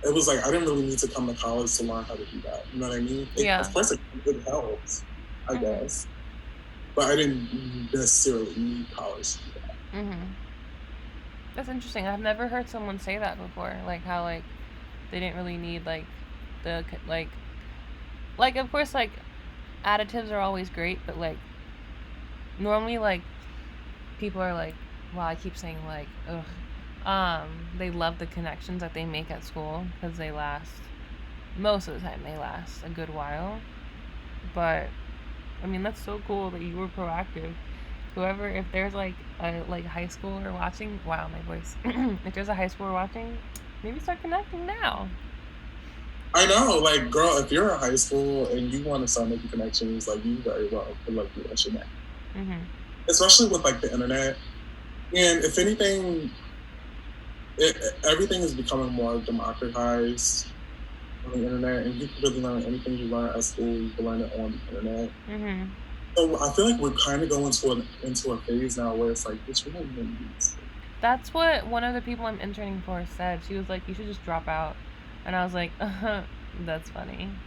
[SPEAKER 2] it was like I didn't really need to come to college to learn how to do that. You know what I mean? Of course, it helps, I guess, but I didn't necessarily need college to do that.
[SPEAKER 1] Mm-hmm. That's interesting. I've never heard someone say that before. Like how like they didn't really need like the like of course like additives are always great, but like normally like people are like, well, I keep saying like, ugh, they love the connections that they make at school because they last, most of the time they last a good while. But I mean, that's so cool that you were proactive. Whoever, if there's like a like high schooler watching, wow, my voice. If there's a high schooler watching, maybe start connecting now.
[SPEAKER 2] I know, like, girl, if you're in high school and you want to start making connections, like, you very well could like do that shit now.
[SPEAKER 1] Mhm.
[SPEAKER 2] especially with like the internet. And if anything, everything is becoming more democratized on the internet, and you can really learn anything you learn at school. You can learn it on the internet.
[SPEAKER 1] Mhm.
[SPEAKER 2] So I feel like we're kind of going into a phase now where it's like it's really
[SPEAKER 1] That's what one of the people I'm interning for said. She was like, "You should just drop out," and I was like, "That's funny."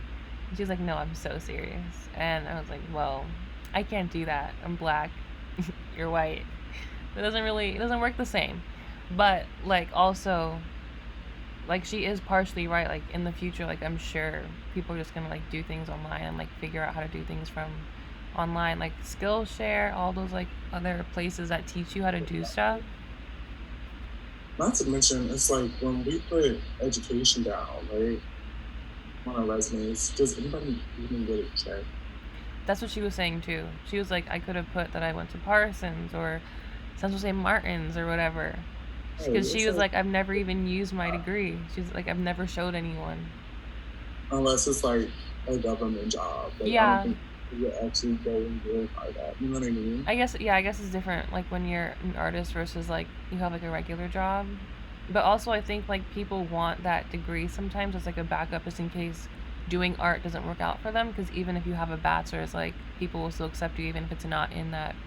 [SPEAKER 1] She was like, "No, I'm so serious," and I was like, "Well, I can't do that. I'm black. You're white. It doesn't work the same." But like also, like she is partially right. Like in the future, like I'm sure people are just gonna like do things online and like figure out how to do things from online, like Skillshare, all those like other places that teach you how to do stuff.
[SPEAKER 2] Not to mention, it's like when we put education down, right, on our resumes, does anybody even really check?
[SPEAKER 1] That's what she was saying too. She was like, I could have put that I went to Parsons or Central St. Martin's or whatever.
[SPEAKER 2] Hey,
[SPEAKER 1] Because she
[SPEAKER 2] it's
[SPEAKER 1] was
[SPEAKER 2] like
[SPEAKER 1] like, I've never even used my degree. She's like, I've never showed anyone.
[SPEAKER 2] unless it's like a government job, like I don't
[SPEAKER 1] Yeah,
[SPEAKER 2] think you would actually go and verify that. You know what I mean?
[SPEAKER 1] I guess it's different. Like when you're an artist versus like you have like a regular job. But also, I think like people want that degree sometimes as like a backup, just in case doing art doesn't work out for them. Because even if you have a bachelor's, like people will still accept you even if it's not in that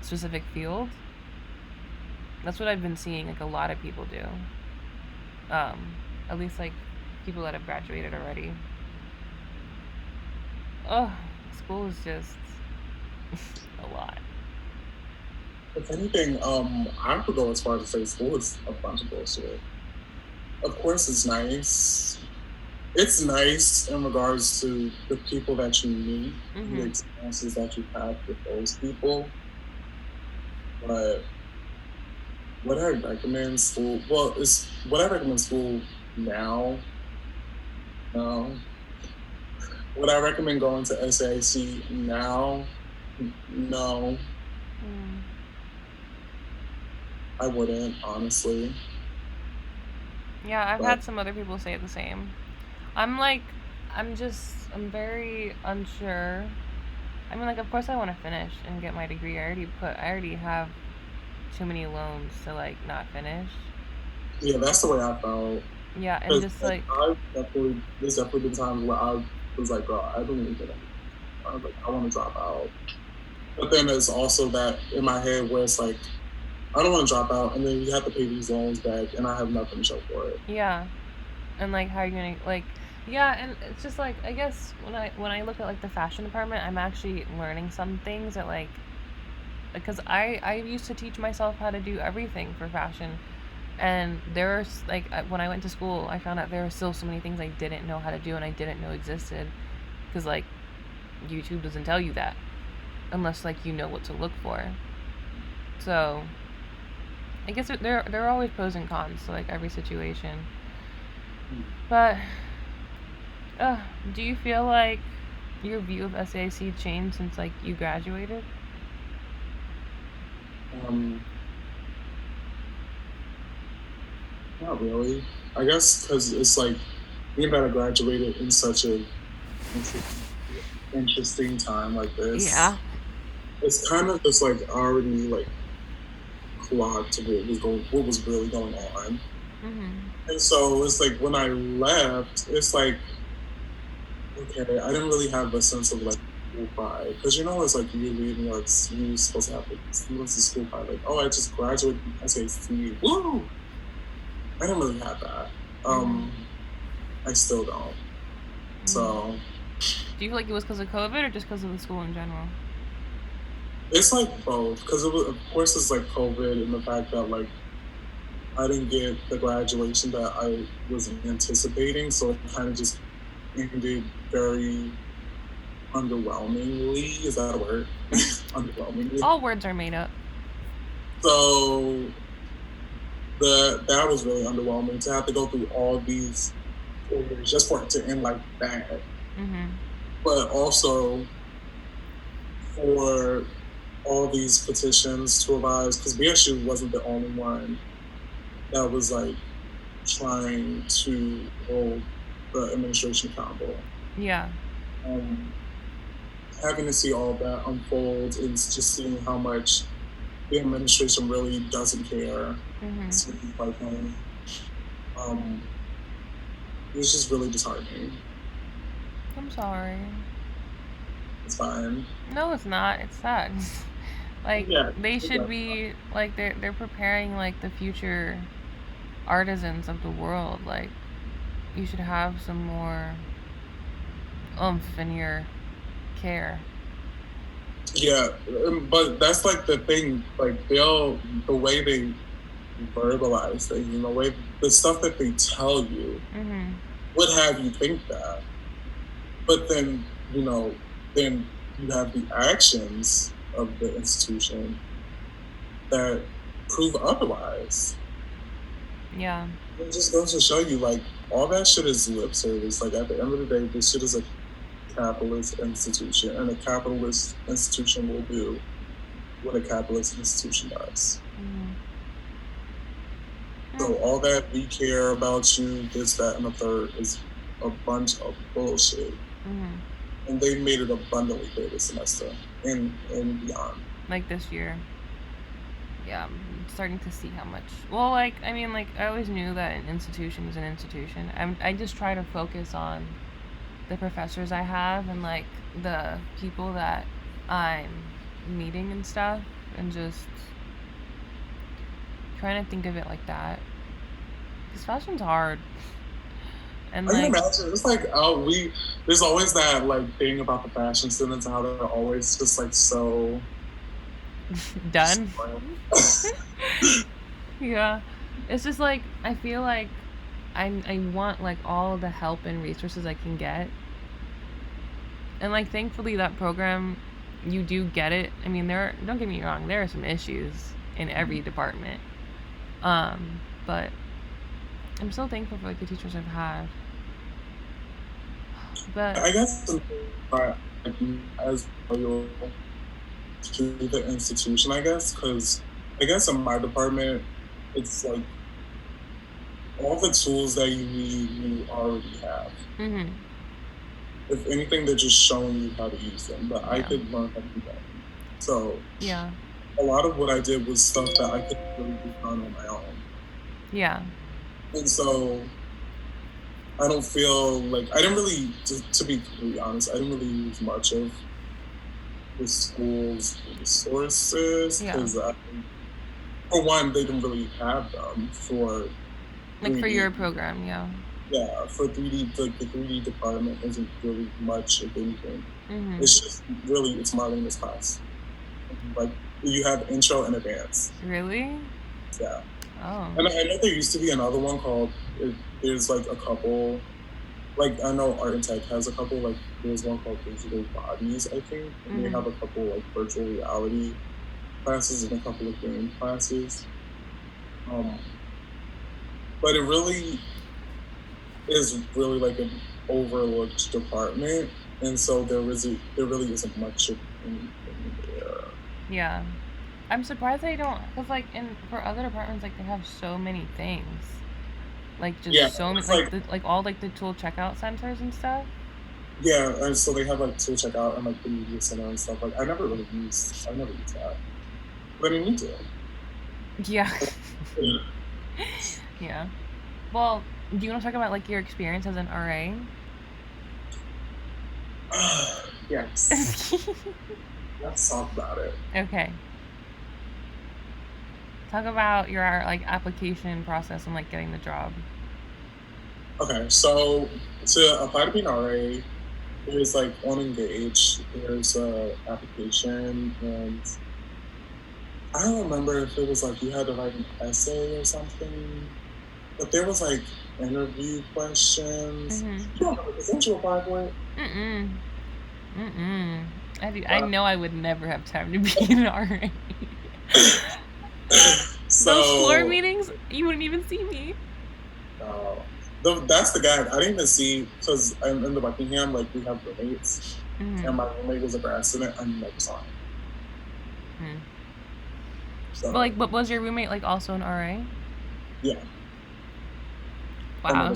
[SPEAKER 1] specific field. That's what I've been seeing like a lot of people do. At least like people that have graduated already. Oh, school is just a lot.
[SPEAKER 2] If anything, I would go as far as to say school is a bunch of bullshit. Of course, it's nice. It's nice in regards to the people that you meet and the
[SPEAKER 1] Mhm.
[SPEAKER 2] experiences that you have with those people. But what I recommend school, well, it's what I recommend school now. No, would I recommend going to SAIC now? No,
[SPEAKER 1] Mm.
[SPEAKER 2] I wouldn't, honestly.
[SPEAKER 1] Yeah, I've
[SPEAKER 2] But
[SPEAKER 1] had some other people say the same. I'm like, I'm very unsure. I mean, like, of course I want to finish and get my degree. I already have too many loans to like not finish.
[SPEAKER 2] yeah, that's the way I felt.
[SPEAKER 1] Yeah, and
[SPEAKER 2] Because
[SPEAKER 1] just
[SPEAKER 2] like,
[SPEAKER 1] like,
[SPEAKER 2] there's definitely been times where I was like, girl, I don't even get anything. I was like, I want to drop out. But then there's also that in my head where it's like, I don't want to drop out, and then you have to pay these loans back, and I have nothing to show for it.
[SPEAKER 1] yeah, and like, how are you gonna like, yeah, and it's just like, I guess when I look at like the fashion department, I'm actually learning some things that like, because I used to teach myself how to do everything for fashion, and there's like when I went to school, I found out there were still so many things I didn't know how to do and I didn't know existed, because like YouTube doesn't tell you that unless like you know what to look for. So I guess there are always pros and cons to like every situation. But uh, do you feel like your view of SAIC changed since like you graduated?
[SPEAKER 2] Um, Not really. I guess because it's like being that I graduated in such a interesting, interesting time like this.
[SPEAKER 1] Yeah.
[SPEAKER 2] It's kind of just like already like clogged to what was really going on.
[SPEAKER 1] Mhm.
[SPEAKER 2] And so it's like when I left, it's like okay, I didn't really have a sense of like school pride because you know it's like you leave and like you're supposed to have like students in school pride like oh I just graduated from SAC, woo! I didn't really have that.
[SPEAKER 1] Mhm.
[SPEAKER 2] I still don't.
[SPEAKER 1] Mhm.
[SPEAKER 2] So
[SPEAKER 1] Do you feel like it was because of COVID or just because of the school in general?
[SPEAKER 2] it's like both because it was, of course it's like COVID and the fact that like I didn't get the graduation that I was anticipating, so it kind of just ended very underwhelmingly. Is that a word? Underwhelmingly.
[SPEAKER 1] All words are made up.
[SPEAKER 2] So that was really underwhelming to have to go through all these 4 years just for it to end like that.
[SPEAKER 1] Mhm.
[SPEAKER 2] But also for all these petitions to arise, because BSU wasn't the only one that was like trying to hold the administration accountable.
[SPEAKER 1] Yeah.
[SPEAKER 2] Um, having to see all that unfold and just seeing how much the administration really doesn't care. It's really quite funny. It was just really disheartening.
[SPEAKER 1] I'm sorry.
[SPEAKER 2] It's fine.
[SPEAKER 1] No, it's not. It sucks. Like
[SPEAKER 2] Yeah.
[SPEAKER 1] they should be like they're preparing like the future artisans of the world. Like you should have some more oomph in your care.
[SPEAKER 2] Yeah, but that's like the thing. Like the way they verbalize things, and the way the stuff that they tell you would have you think that. But then then you have the actions of the institution that prove otherwise.
[SPEAKER 1] Yeah.
[SPEAKER 2] It just goes to show you, like, all that shit is lip service. Like, at the end of the day, this shit is a capitalist institution, and a capitalist institution will do what a capitalist institution does. So all that we care about you, this, that, and the third is a bunch of bullshit. And they made it abundantly clear this semester and beyond.
[SPEAKER 1] Like this year. Yeah, I'm starting to see how much. Well, like, I mean, like, I always knew that an institution is an institution. I just try to focus on the professors I have and, like, the people that I'm meeting and stuff, and just trying to think of it like that. Because fashion's hard. And
[SPEAKER 2] I
[SPEAKER 1] like,
[SPEAKER 2] can imagine. It's like, there's always that, like, thing about the fashion students, how they're always just, like, so
[SPEAKER 1] done. Yeah. It's just like, I feel like I want, like, all the help and resources I can get. And, like, thankfully that program, you do get it. I mean, don't get me wrong, there are some issues in every department. But I'm so thankful for, like, the teachers I've had. But
[SPEAKER 2] I guess as loyal to the institution, I guess, because I guess in my department, it's like all the tools that you need, you already have. If anything, they're just showing you how to use them, but I could learn how to do that. So
[SPEAKER 1] yeah,
[SPEAKER 2] a lot of what I did was stuff that I could really do on my own.
[SPEAKER 1] Yeah.
[SPEAKER 2] And so I don't feel like, I didn't really, to be completely honest, I didn't really use much of the school's resources because, for one, they didn't really have them for
[SPEAKER 1] like 3D. For your program, yeah.
[SPEAKER 2] Yeah, for 3D, like the 3D department isn't really much of anything. It's just really, it's modeling class. Like, you have intro and advanced.
[SPEAKER 1] Really?
[SPEAKER 2] Yeah.
[SPEAKER 1] Oh.
[SPEAKER 2] And I know there used to be another one called, there's like a couple, like I know Art and Tech has a couple, like there's one called Digital Bodies, I think, and they have a couple like virtual reality classes and a couple of game classes. But it really is really like an overlooked department, and so there really isn't much of anything there.
[SPEAKER 1] Yeah. I'm surprised they don't, because like for other departments, like they have so many things, like just so many, like all like the tool checkout centers and stuff.
[SPEAKER 2] Yeah, and so they have like tool checkout and like the media center and stuff. Like I never used that, but I need to.
[SPEAKER 1] Yeah. Yeah. Well, do you want to talk about like your experience as an RA?
[SPEAKER 2] Yes. Let's talk about it.
[SPEAKER 1] Okay. Talk about your like application process and like getting the job.
[SPEAKER 2] Okay, so to apply to be an RA, there's like on Engage, there's a application, and I don't remember if it was like you had to write an essay or something, but there was like interview questions. You don't remember, didn't you apply for it?
[SPEAKER 1] I know I would never have time to be an RA.
[SPEAKER 2] So,
[SPEAKER 1] those floor meetings, you wouldn't even see me.
[SPEAKER 2] That's the guy. I didn't even see, because I'm in the Buckingham, like we have roommates, and my roommate was a grad student. I never saw him. So,
[SPEAKER 1] but was your roommate like also an RA?
[SPEAKER 2] Yeah.
[SPEAKER 1] Wow.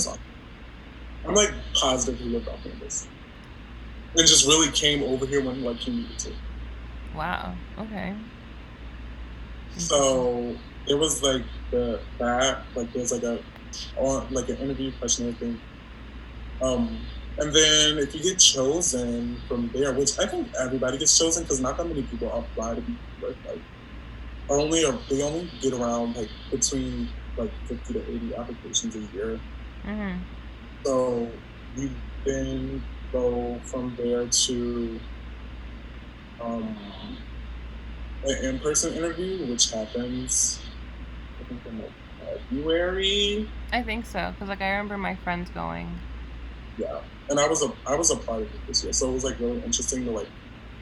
[SPEAKER 2] I'm like positive he lived on campus. and just really came over here when like he needed to.
[SPEAKER 1] Wow. Okay.
[SPEAKER 2] So there was like like there's like an interview questionnaire thing. And then if you get chosen from there, which I think everybody gets chosen because not that many people apply to be like they only get around like between like 50 to 80 applications a year.
[SPEAKER 1] Mm-hmm.
[SPEAKER 2] So you then go from there to um, an in-person interview, which happens I think in like February.
[SPEAKER 1] I think so, because like I remember my friends going.
[SPEAKER 2] Yeah, and I was a part of it this year, so it was like really interesting to like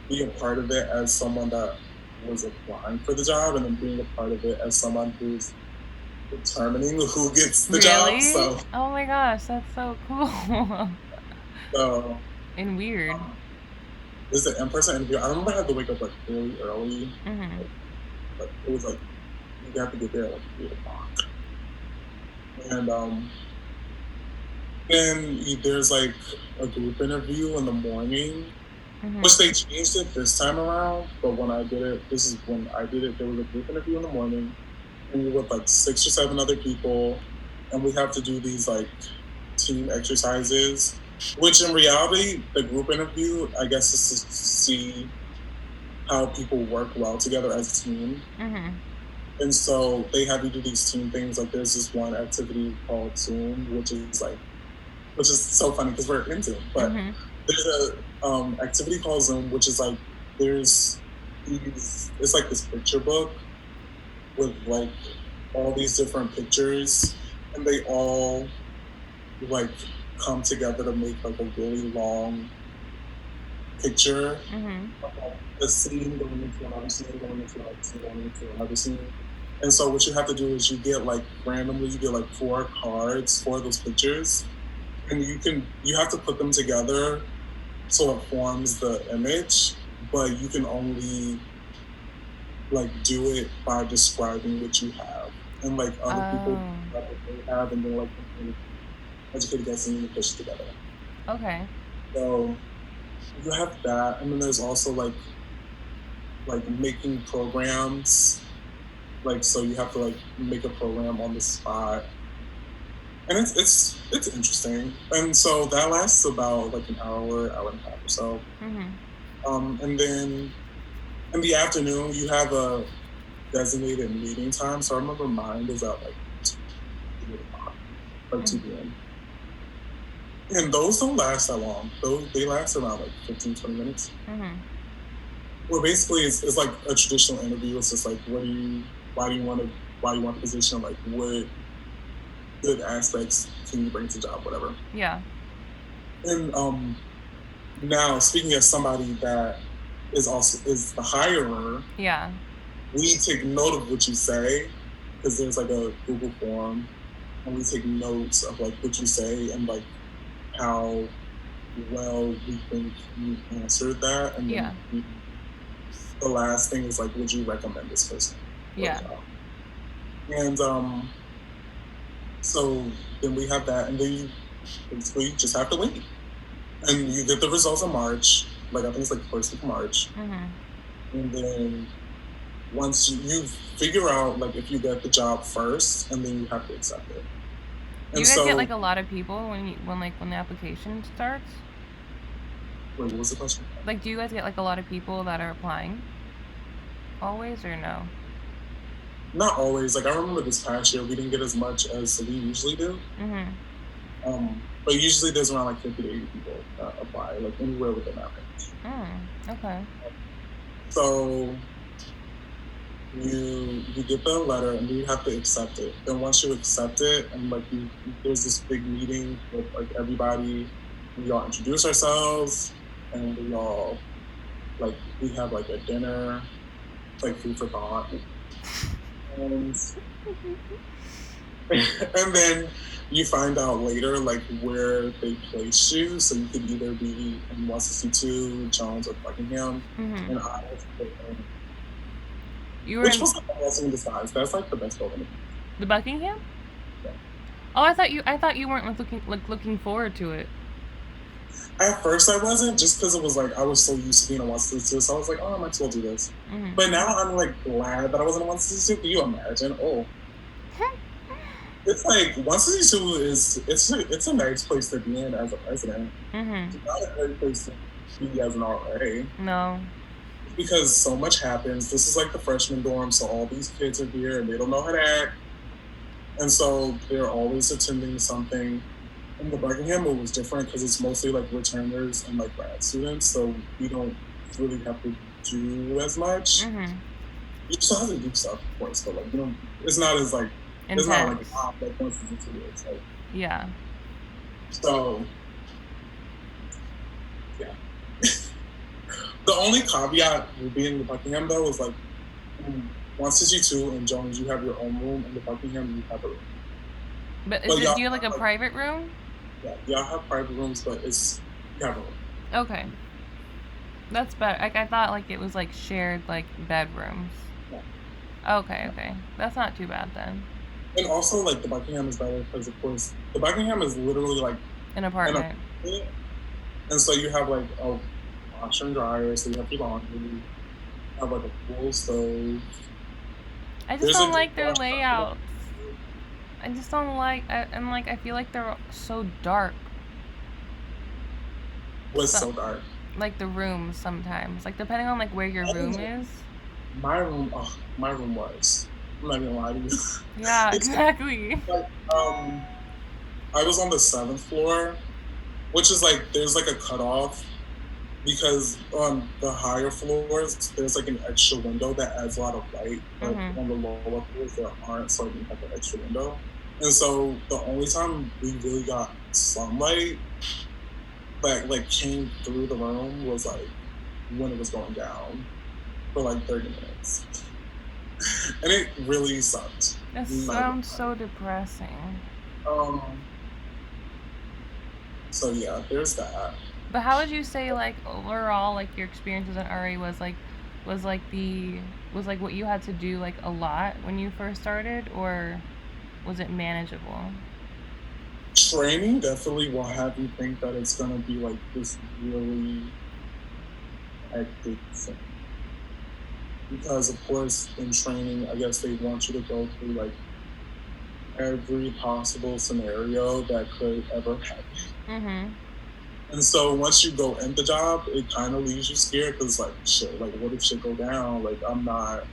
[SPEAKER 2] be a part of it as someone that was applying for the job, and then being a part of it as someone who's determining who gets the job.
[SPEAKER 1] Really? Oh my gosh, that's so cool.
[SPEAKER 2] So
[SPEAKER 1] And weird.
[SPEAKER 2] this is an in-person interview. I remember I had to wake up like really early.
[SPEAKER 1] Mm-hmm.
[SPEAKER 2] Like it was like you have to get there at like 8 o'clock, and then there's like a group interview in the morning, which they changed it this time around. But when I did it, this is when I did it. There was a group interview in the morning, and we were with like 6 or 7 other people, and we have to do these like team exercises. Which in reality, the group interview, I guess, is to see how people work well together as a team.
[SPEAKER 1] Mm-hmm.
[SPEAKER 2] And so they have you do these team things. Like there's this one activity called Zoom, which is so funny because we're in Zoom. But there's a activity called Zoom, which is like it's like this picture book with like all these different pictures, and they all like come together to make like a really long picture. A scene going into another scene, going into another scene, going into another scene. And so what you have to do is you get like randomly, you get like 4 cards for those pictures, and you have to put them together so it forms the image, but you can only like do it by describing what you have, and like other people what they have, and then like educated guessing and you push it together.
[SPEAKER 1] Okay.
[SPEAKER 2] So you have that, and then there's also like making programs, like so you have to like make a program on the spot, and it's interesting. And so that lasts about like an hour and a half or so. And then in the afternoon you have a designated meeting time. So I remember mine was at like 2 o'clock, like 2 p.m. And those don't last that long. They last around like 15, 20 minutes. Well, basically, it's like a traditional interview. It's just like, why do you want the position? Like, what good aspects can you bring to the job? Whatever.
[SPEAKER 1] Yeah.
[SPEAKER 2] And now, speaking as somebody that is the hirer.
[SPEAKER 1] Yeah.
[SPEAKER 2] We take note of what you say because there's like a Google form, and we take notes of like what you say and like how well we think you answered that, and then the last thing is like, would you recommend this person?
[SPEAKER 1] Yeah.
[SPEAKER 2] And so then we have that, and then you basically just have to wait, and you get the results in March. Like I think it's like the first week of March, and then once you figure out like if you get the job first, and then you have to accept it.
[SPEAKER 1] Do you guys get like a lot of people when the application starts?
[SPEAKER 2] Wait, what was the question?
[SPEAKER 1] Like, do you guys get like a lot of people that are applying? Always or no?
[SPEAKER 2] Not always. Like I remember this past year, we didn't get as much as we usually do. But usually there's around like 50 to 80 people that apply, like anywhere within that range.
[SPEAKER 1] Okay.
[SPEAKER 2] So you get the letter, and then you have to accept it. Then once you accept it, and like there's this big meeting with like everybody. We all introduce ourselves, and we all like we have like a dinner, like food for thought, and then you find out later like where they place you. So you could either be in 162, Jones, or Buckingham, and I was which was like a blessing in disguise. That's like the best building.
[SPEAKER 1] The Buckingham?
[SPEAKER 2] Yeah.
[SPEAKER 1] Oh, I thought you weren't looking forward to it.
[SPEAKER 2] At first, I wasn't, just because it was like I was so used to being a 162, so I was like, oh, I might as well do this.
[SPEAKER 1] Mm-hmm.
[SPEAKER 2] But now I'm like glad that I wasn't a 162. Can you imagine? Oh, it's like 162 is it's a nice place to be in as a resident.
[SPEAKER 1] Mm-hmm.
[SPEAKER 2] It's not a great place to be as an RA.
[SPEAKER 1] No.
[SPEAKER 2] Because so much happens. This is like the freshman dorm, so all these kids are here and they don't know how to act. And so they're always attending something. In the Buckingham, it was different because it's mostly like returners and like grad students, so we don't really have to do as much.
[SPEAKER 1] Mm-hmm.
[SPEAKER 2] You still have to do stuff, of course, but like, you know, it's not as like,
[SPEAKER 1] Intense.
[SPEAKER 2] it's not like a top like once it's into it. Like,
[SPEAKER 1] yeah.
[SPEAKER 2] So, yeah. The only caveat with being in the Buckingham, though, is like, 162 and Jones, you have your own room. In the Buckingham, you have a room.
[SPEAKER 1] But
[SPEAKER 2] But
[SPEAKER 1] do
[SPEAKER 2] y'all
[SPEAKER 1] you have like a
[SPEAKER 2] have,
[SPEAKER 1] private room?
[SPEAKER 2] Yeah, y'all have private rooms, but you have a room.
[SPEAKER 1] Okay. That's better. Like I thought like it was like shared like bedrooms.
[SPEAKER 2] Yeah.
[SPEAKER 1] Okay. That's not too bad then.
[SPEAKER 2] And also, like, the Buckingham is better because, of course, the Buckingham is literally like
[SPEAKER 1] An apartment.
[SPEAKER 2] And so you have like a washer and dryer, so you have your laundry. You have like a full stove.
[SPEAKER 1] I just don't like their layouts. I just don't like, and like I feel like they're so dark.
[SPEAKER 2] What's so dark?
[SPEAKER 1] Like the rooms sometimes, like depending on like where your room is.
[SPEAKER 2] My room was. I'm not gonna lie to you.
[SPEAKER 1] Yeah, exactly.
[SPEAKER 2] Like, I was on the 7th floor, which is like there's like a cutoff because on the higher floors there's like an extra window that adds a lot of light. But on the lower floors there aren't, so you have an extra window. And so the only time we really got sunlight that like came through the room was like when it was going down for like 30 minutes. And it really sucked.
[SPEAKER 1] That sounds so depressing.
[SPEAKER 2] So yeah, there's that.
[SPEAKER 1] But how would you say like overall like your experience as an RA was like what you had to do like a lot when you first started, or was it manageable?
[SPEAKER 2] Training definitely will have you think that it's gonna be like this really hectic thing. Because of course in training, I guess they want you to go through like every possible scenario that could ever happen. And so once you go in the job, it kind of leaves you scared because like shit, like what if shit go down? Like I'm not,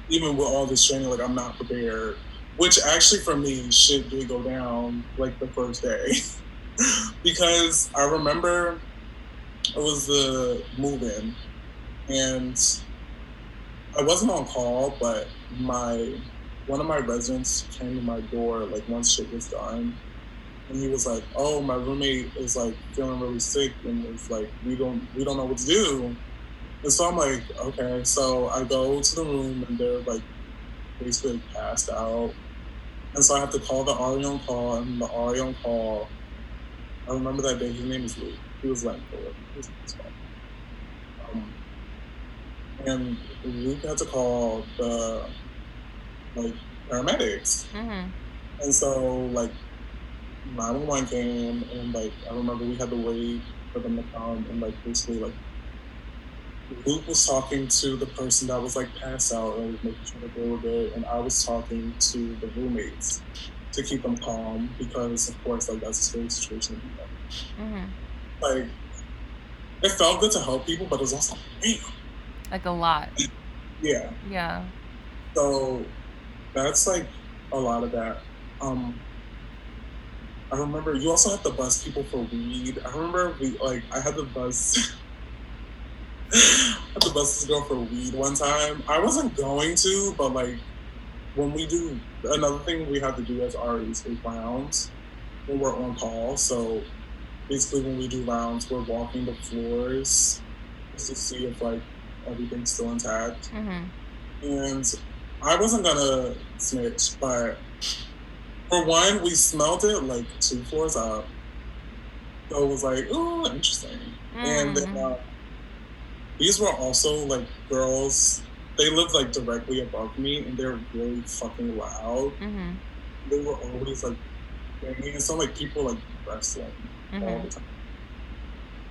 [SPEAKER 2] even with all this training, like I'm not prepared. Which actually for me, shit did go down like the first day. Because I remember it was the move-in and I wasn't on call, but one of my residents came to my door like once shit was done, and he was like, "Oh, my roommate is like feeling really sick, and it's like we don't know what to do." And so I'm like, "Okay." So I go to the room, and they're like basically passed out, and so I have to call the RE on call, and the RE on call. I remember that day. His name is Luke. He was like, and Luke had to call the like paramedics. And so like 911 came, and like I remember we had to wait for them to come, and like basically like Luke was talking to the person that was like passed out and was making sure that they were good, and I was talking to the roommates to keep them calm because of course like that's a scary situation. Like it felt good to help people, but it was also
[SPEAKER 1] like a lot.
[SPEAKER 2] Yeah. So that's like a lot of that. I remember you also have to bus people for weed. I remember I had to bus this girl for weed one time. I wasn't going to, but like when we do another thing we have to do as REs is rounds when we're on call. So basically when we do rounds, we're walking the floors just to see if like everything's still intact. And I wasn't gonna snitch, but for one, we smelled it like 2 floors up. So it was like, oh, interesting. And then these were also like girls. They lived like directly above me, and they're really fucking loud. They were always like banging, and some like people like wrestling all the time.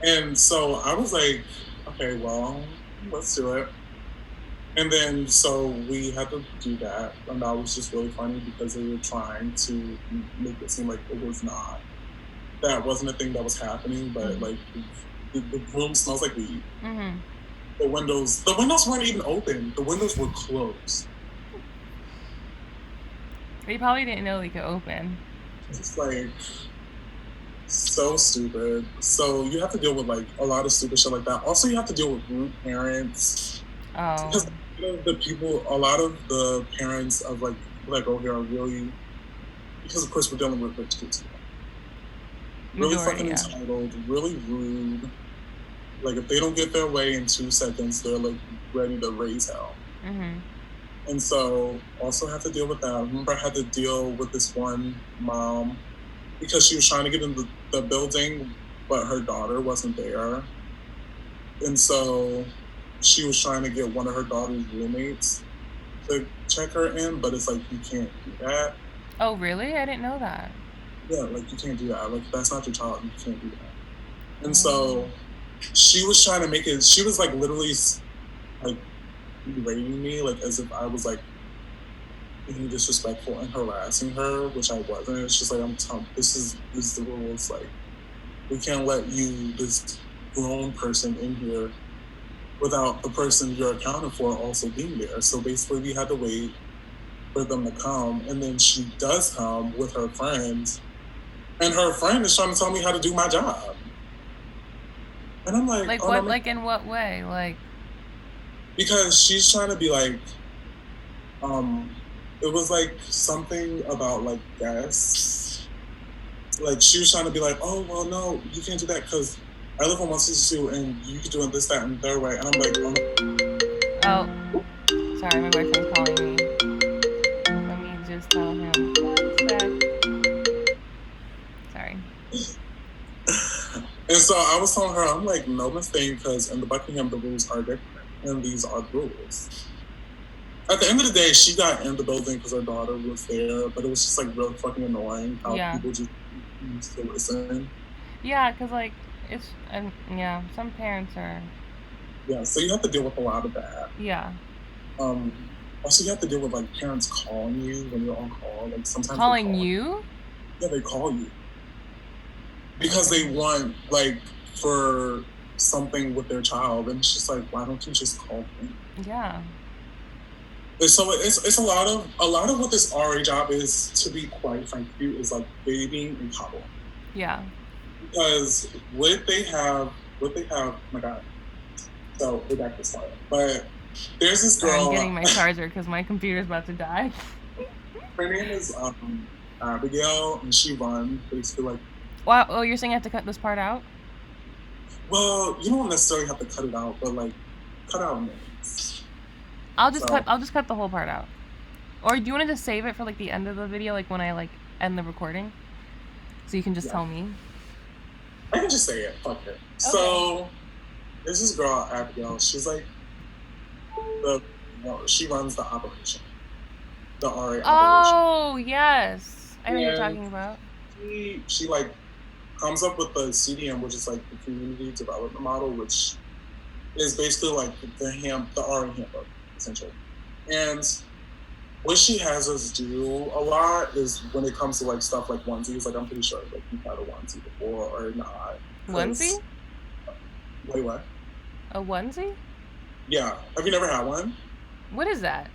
[SPEAKER 2] And so I was like, okay, well, let's do it. And then so we had to do that, and that was just really funny because they were trying to make it seem like it was not. That wasn't a thing that was happening, but like the room smells like weed.
[SPEAKER 1] Mm-hmm.
[SPEAKER 2] The windows weren't even open. The windows were closed.
[SPEAKER 1] They probably didn't know they could open.
[SPEAKER 2] Just like so stupid. So you have to deal with like a lot of stupid shit like that. Also, you have to deal with rude parents
[SPEAKER 1] Oh.
[SPEAKER 2] because a lot of the parents of like people that go here are really, because of course we're dealing with rich kids, really
[SPEAKER 1] Majority,
[SPEAKER 2] fucking
[SPEAKER 1] yeah.
[SPEAKER 2] entitled, really rude. Like if they don't get their way in 2 seconds, they're like ready to raise hell.
[SPEAKER 1] Mm-hmm.
[SPEAKER 2] And so also have to deal with that. I remember I had to deal with this one mom because she was trying to get in the building, but her daughter wasn't there. And so she was trying to get one of her daughter's roommates to check her in, but it's like you can't do that.
[SPEAKER 1] Oh, really? I didn't know that.
[SPEAKER 2] Yeah, like you can't do that. Like that's not your child. You can't do that. And
[SPEAKER 1] Oh.
[SPEAKER 2] so she was trying to make it. She was like literally like berating me, like as if I was like being disrespectful and harassing her, which I wasn't. It's just like I'm telling. This is the rules. Like we can't let you, this grown person, in here without the person you're accounting for also being there. So basically, we had to wait for them to come, and then she does come with her friends, and her friend is trying to tell me how to do my job, and I'm like,
[SPEAKER 1] Like
[SPEAKER 2] oh no,
[SPEAKER 1] what?
[SPEAKER 2] no,
[SPEAKER 1] Like in what way? Like.
[SPEAKER 2] because she's trying to be like, um, it was like something about like guests. Like she was trying to be like, oh well, no, you can't do that because I live on 162 and you could do this, that, and third way. And I'm like, oh,
[SPEAKER 1] Oh, sorry, my boyfriend's calling me. Let me just tell him one sec. Sorry.
[SPEAKER 2] and so I was telling her, I'm like, no mistake, because in the Buckingham, the rules are different, and these are the rules. At the end of the day, she got in the building because her daughter was there, but it was just like really fucking annoying how
[SPEAKER 1] Yeah.
[SPEAKER 2] people just used to listen.
[SPEAKER 1] Yeah, cause like it's and yeah, some parents are.
[SPEAKER 2] Yeah, so you have to deal with a lot of that.
[SPEAKER 1] Yeah.
[SPEAKER 2] Um, Also, you have to deal with like parents calling you when you're on call. Like sometimes they
[SPEAKER 1] Calling
[SPEAKER 2] call.
[SPEAKER 1] you?
[SPEAKER 2] Yeah, they call you because
[SPEAKER 1] Okay.
[SPEAKER 2] they want like for something with their child, and it's just like, why don't you just call me?
[SPEAKER 1] Yeah.
[SPEAKER 2] And so it's a lot of what this RA job is, to be quite frank with you, is like babying and coddling.
[SPEAKER 1] Yeah.
[SPEAKER 2] Because what they have, oh my god. So we're back to start. But there's this
[SPEAKER 1] Sorry, I'm
[SPEAKER 2] girl,
[SPEAKER 1] getting my charger because my computer's about to die.
[SPEAKER 2] her name is Abigail, and she runs basically like,
[SPEAKER 1] Wow. Oh, you're saying I have to cut this part out?
[SPEAKER 2] well, you don't necessarily have to cut it out, but like cut out names.
[SPEAKER 1] I'll just cut.
[SPEAKER 2] So
[SPEAKER 1] I'll just cut the whole part out. Or do you want to just save it for like the end of the video, like when I like end the recording, so you can just
[SPEAKER 2] yeah,
[SPEAKER 1] tell me?
[SPEAKER 2] I can just say it. Fuck it.
[SPEAKER 1] Okay.
[SPEAKER 2] So there's this girl, Abigail. She's like the she runs the operation, the RA operation.
[SPEAKER 1] Oh yes, I know what you're
[SPEAKER 2] And
[SPEAKER 1] talking about.
[SPEAKER 2] she like comes up with the CDM, which is like the community development model, which is basically like the RA handbook, essentially. And what she has us do a lot is when it comes to like stuff like onesies, like I'm pretty sure like you've had a onesie before or not.
[SPEAKER 1] Onesie?
[SPEAKER 2] Because wait, what?
[SPEAKER 1] A onesie?
[SPEAKER 2] Yeah. Have you never had one?
[SPEAKER 1] What is that?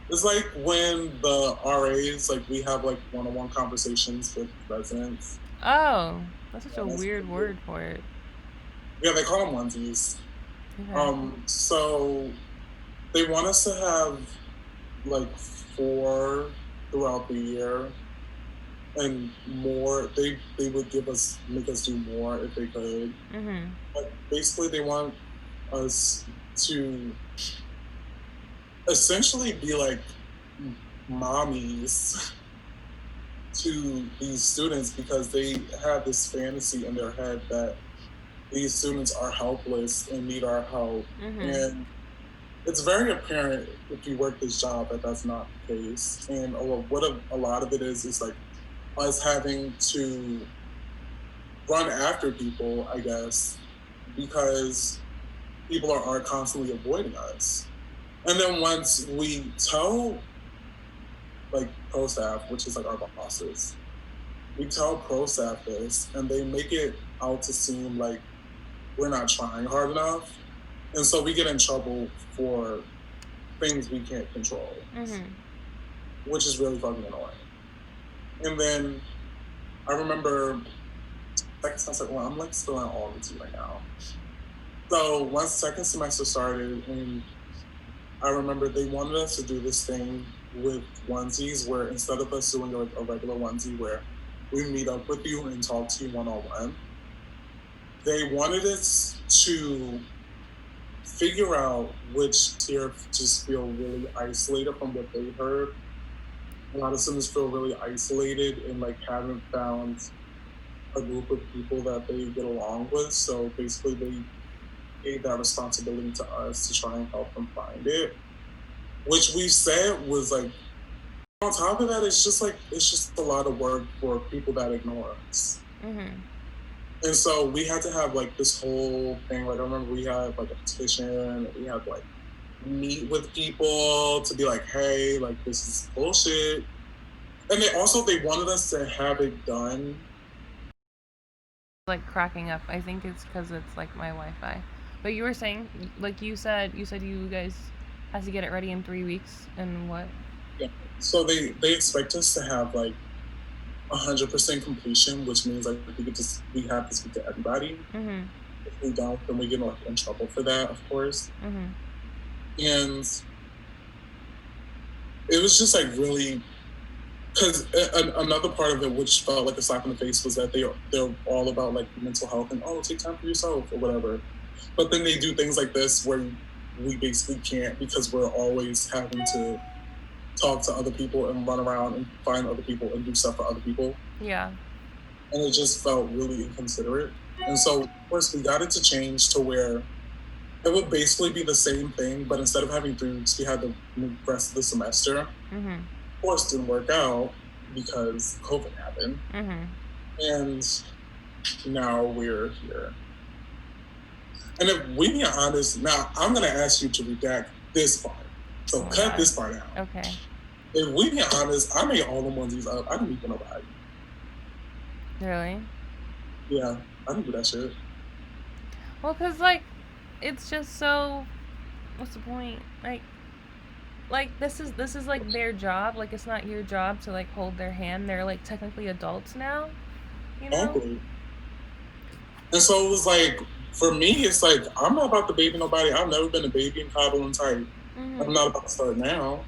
[SPEAKER 2] It's like when the RAs, like we have like one-on-one conversations with residents.
[SPEAKER 1] Oh, that's such
[SPEAKER 2] Yeah,
[SPEAKER 1] a
[SPEAKER 2] that's what
[SPEAKER 1] weird
[SPEAKER 2] they do.
[SPEAKER 1] word for it.
[SPEAKER 2] Yeah, they call them onesies.
[SPEAKER 1] Okay.
[SPEAKER 2] So they want us to have like 4 throughout the year and more. They would make us do more if they could.
[SPEAKER 1] Mhm.
[SPEAKER 2] But basically, they want us to essentially be like mommies to these students because they have this fantasy in their head that these students are helpless and need our help.
[SPEAKER 1] Mhm.
[SPEAKER 2] And it's very apparent if you work this job that that's not the case. And what a lot of it is like us having to run after people, I guess, because people are constantly avoiding us. And then once we tell like pro staff, which is like our bosses, we tell pro staff this, and they make it out to seem like we're not trying hard enough, and so we get in trouble for things we can't control, which is really fucking annoying. And then I remember second semester. Well, I'm like still in Almaty right now. So once second semester started, and I remember they wanted us to do this thing with onesies, where instead of us doing like a regular onesie where we meet up with you and talk to you one-on-one, they wanted us to figure out which tier just feel really isolated from what they heard. A lot of students feel really isolated and like haven't found a group of people that they get along with. So basically they gave that responsibility to us to try and help them find it, which we said was like, on top of that, it's just a lot of work for people that ignore us. And so we had to have like this whole thing. Like I remember we had like a petition. We had to like meet with people to be like, hey, like this is bullshit. And they wanted us to have it done.
[SPEAKER 1] Like cracking up. I think it's because it's like my Wi-Fi. But you were saying, like you said you guys has to get it ready in 3 weeks, and what?
[SPEAKER 2] Yeah. So they expect us to have like 100% completion, which means like we have to speak to everybody. If we don't, then we get like in trouble for that, of course. And it was just like really, because another part of it, which felt like a slap in the face, was that they're all about like mental health and take time for yourself or whatever. But then they do things like this where we basically can't, because we're always having to talk to other people and run around and find other people and do stuff for other people.
[SPEAKER 1] Yeah.
[SPEAKER 2] And it just felt really inconsiderate. And so, of course, we got it to change to where it would basically be the same thing, but instead of having 3 weeks, we had the rest of the semester. Of course, didn't work out because COVID happened. And now we're here. And if we be honest, now I'm going to ask you to redact this part. So cut this part out.
[SPEAKER 1] Okay.
[SPEAKER 2] If we be honest, I made all the onesies up. I didn't even know nobody.
[SPEAKER 1] Really?
[SPEAKER 2] Yeah, I didn't do that shit.
[SPEAKER 1] Well, because, like, it's just so... What's the point? Like this is like their job. Like, it's not your job to like hold their hand. They're like technically adults now, you know.
[SPEAKER 2] Exactly. And so it was like, for me, it's like, I'm not about to baby nobody. I've never been a baby and coddle and type. I'm not about to start now.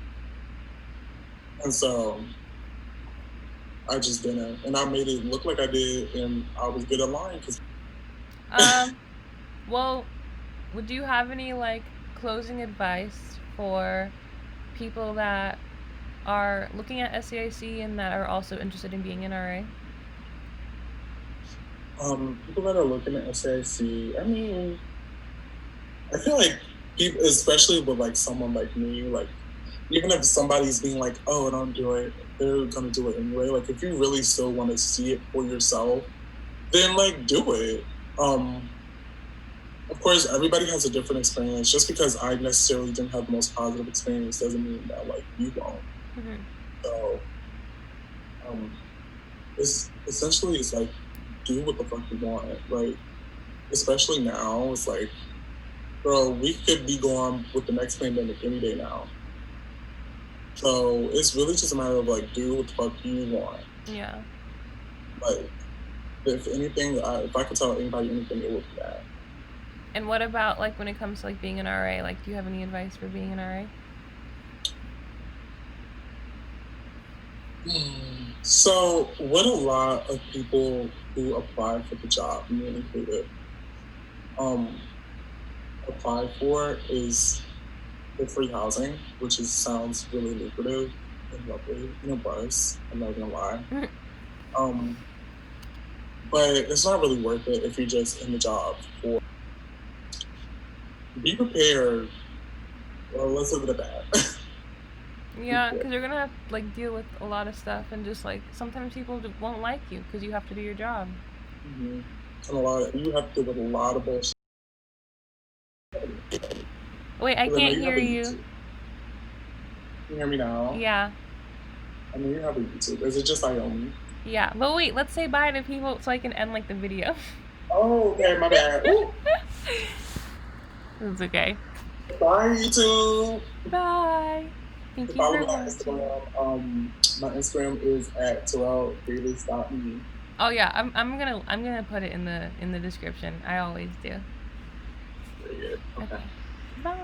[SPEAKER 2] And so I just didn't, and I made it look like I did, and I was good at lying.
[SPEAKER 1] Well, would you have any like closing advice for people that are looking at SAIC and that are also interested in being an RA?
[SPEAKER 2] People that are looking at SAIC, I mean, I feel like people, especially with like someone like me, like even if somebody's being like, oh, don't do it, they're gonna do it anyway. Like if you really still want to see it for yourself, then like do it. Of course, everybody has a different experience. Just because I necessarily didn't have the most positive experience doesn't mean that like you won't. So, it's essentially, it's like, do what the fuck you want. Like, especially now, it's like, bro, we could be going with the next pandemic any day now. So it's really just a matter of like, do what the fuck you want.
[SPEAKER 1] Yeah.
[SPEAKER 2] Like, if anything, if I could tell anybody anything, it would be that.
[SPEAKER 1] And what about like when it comes to like being an RA? Like, do you have any advice for being an RA?
[SPEAKER 2] So what a lot of people who apply for the job, me included, apply for is the free housing, which sounds really lucrative and lovely in a bus. I'm not gonna lie. But it's not really worth it if you're just in the job for. Be prepared. Well, let's leave it at that.
[SPEAKER 1] Yeah, because you're gonna have like deal with a lot of stuff, and just like sometimes people won't like you because you have to do your job.
[SPEAKER 2] Mm-hmm. And you have to do with a lot of bullshit.
[SPEAKER 1] Wait, I can't hear you.
[SPEAKER 2] Can you hear me now?
[SPEAKER 1] Yeah.
[SPEAKER 2] I mean, you have a YouTube. Is it just Ione?
[SPEAKER 1] Yeah. But wait, let's say bye to people so I can end like the video.
[SPEAKER 2] Oh, okay, my bad.
[SPEAKER 1] It's okay.
[SPEAKER 2] Bye, YouTube.
[SPEAKER 1] Bye. Thank you for watching.
[SPEAKER 2] My Instagram is at terrelldavis.me.
[SPEAKER 1] Oh yeah, I'm gonna put it in the description. I always do.
[SPEAKER 2] Very good. Okay.
[SPEAKER 1] Bye.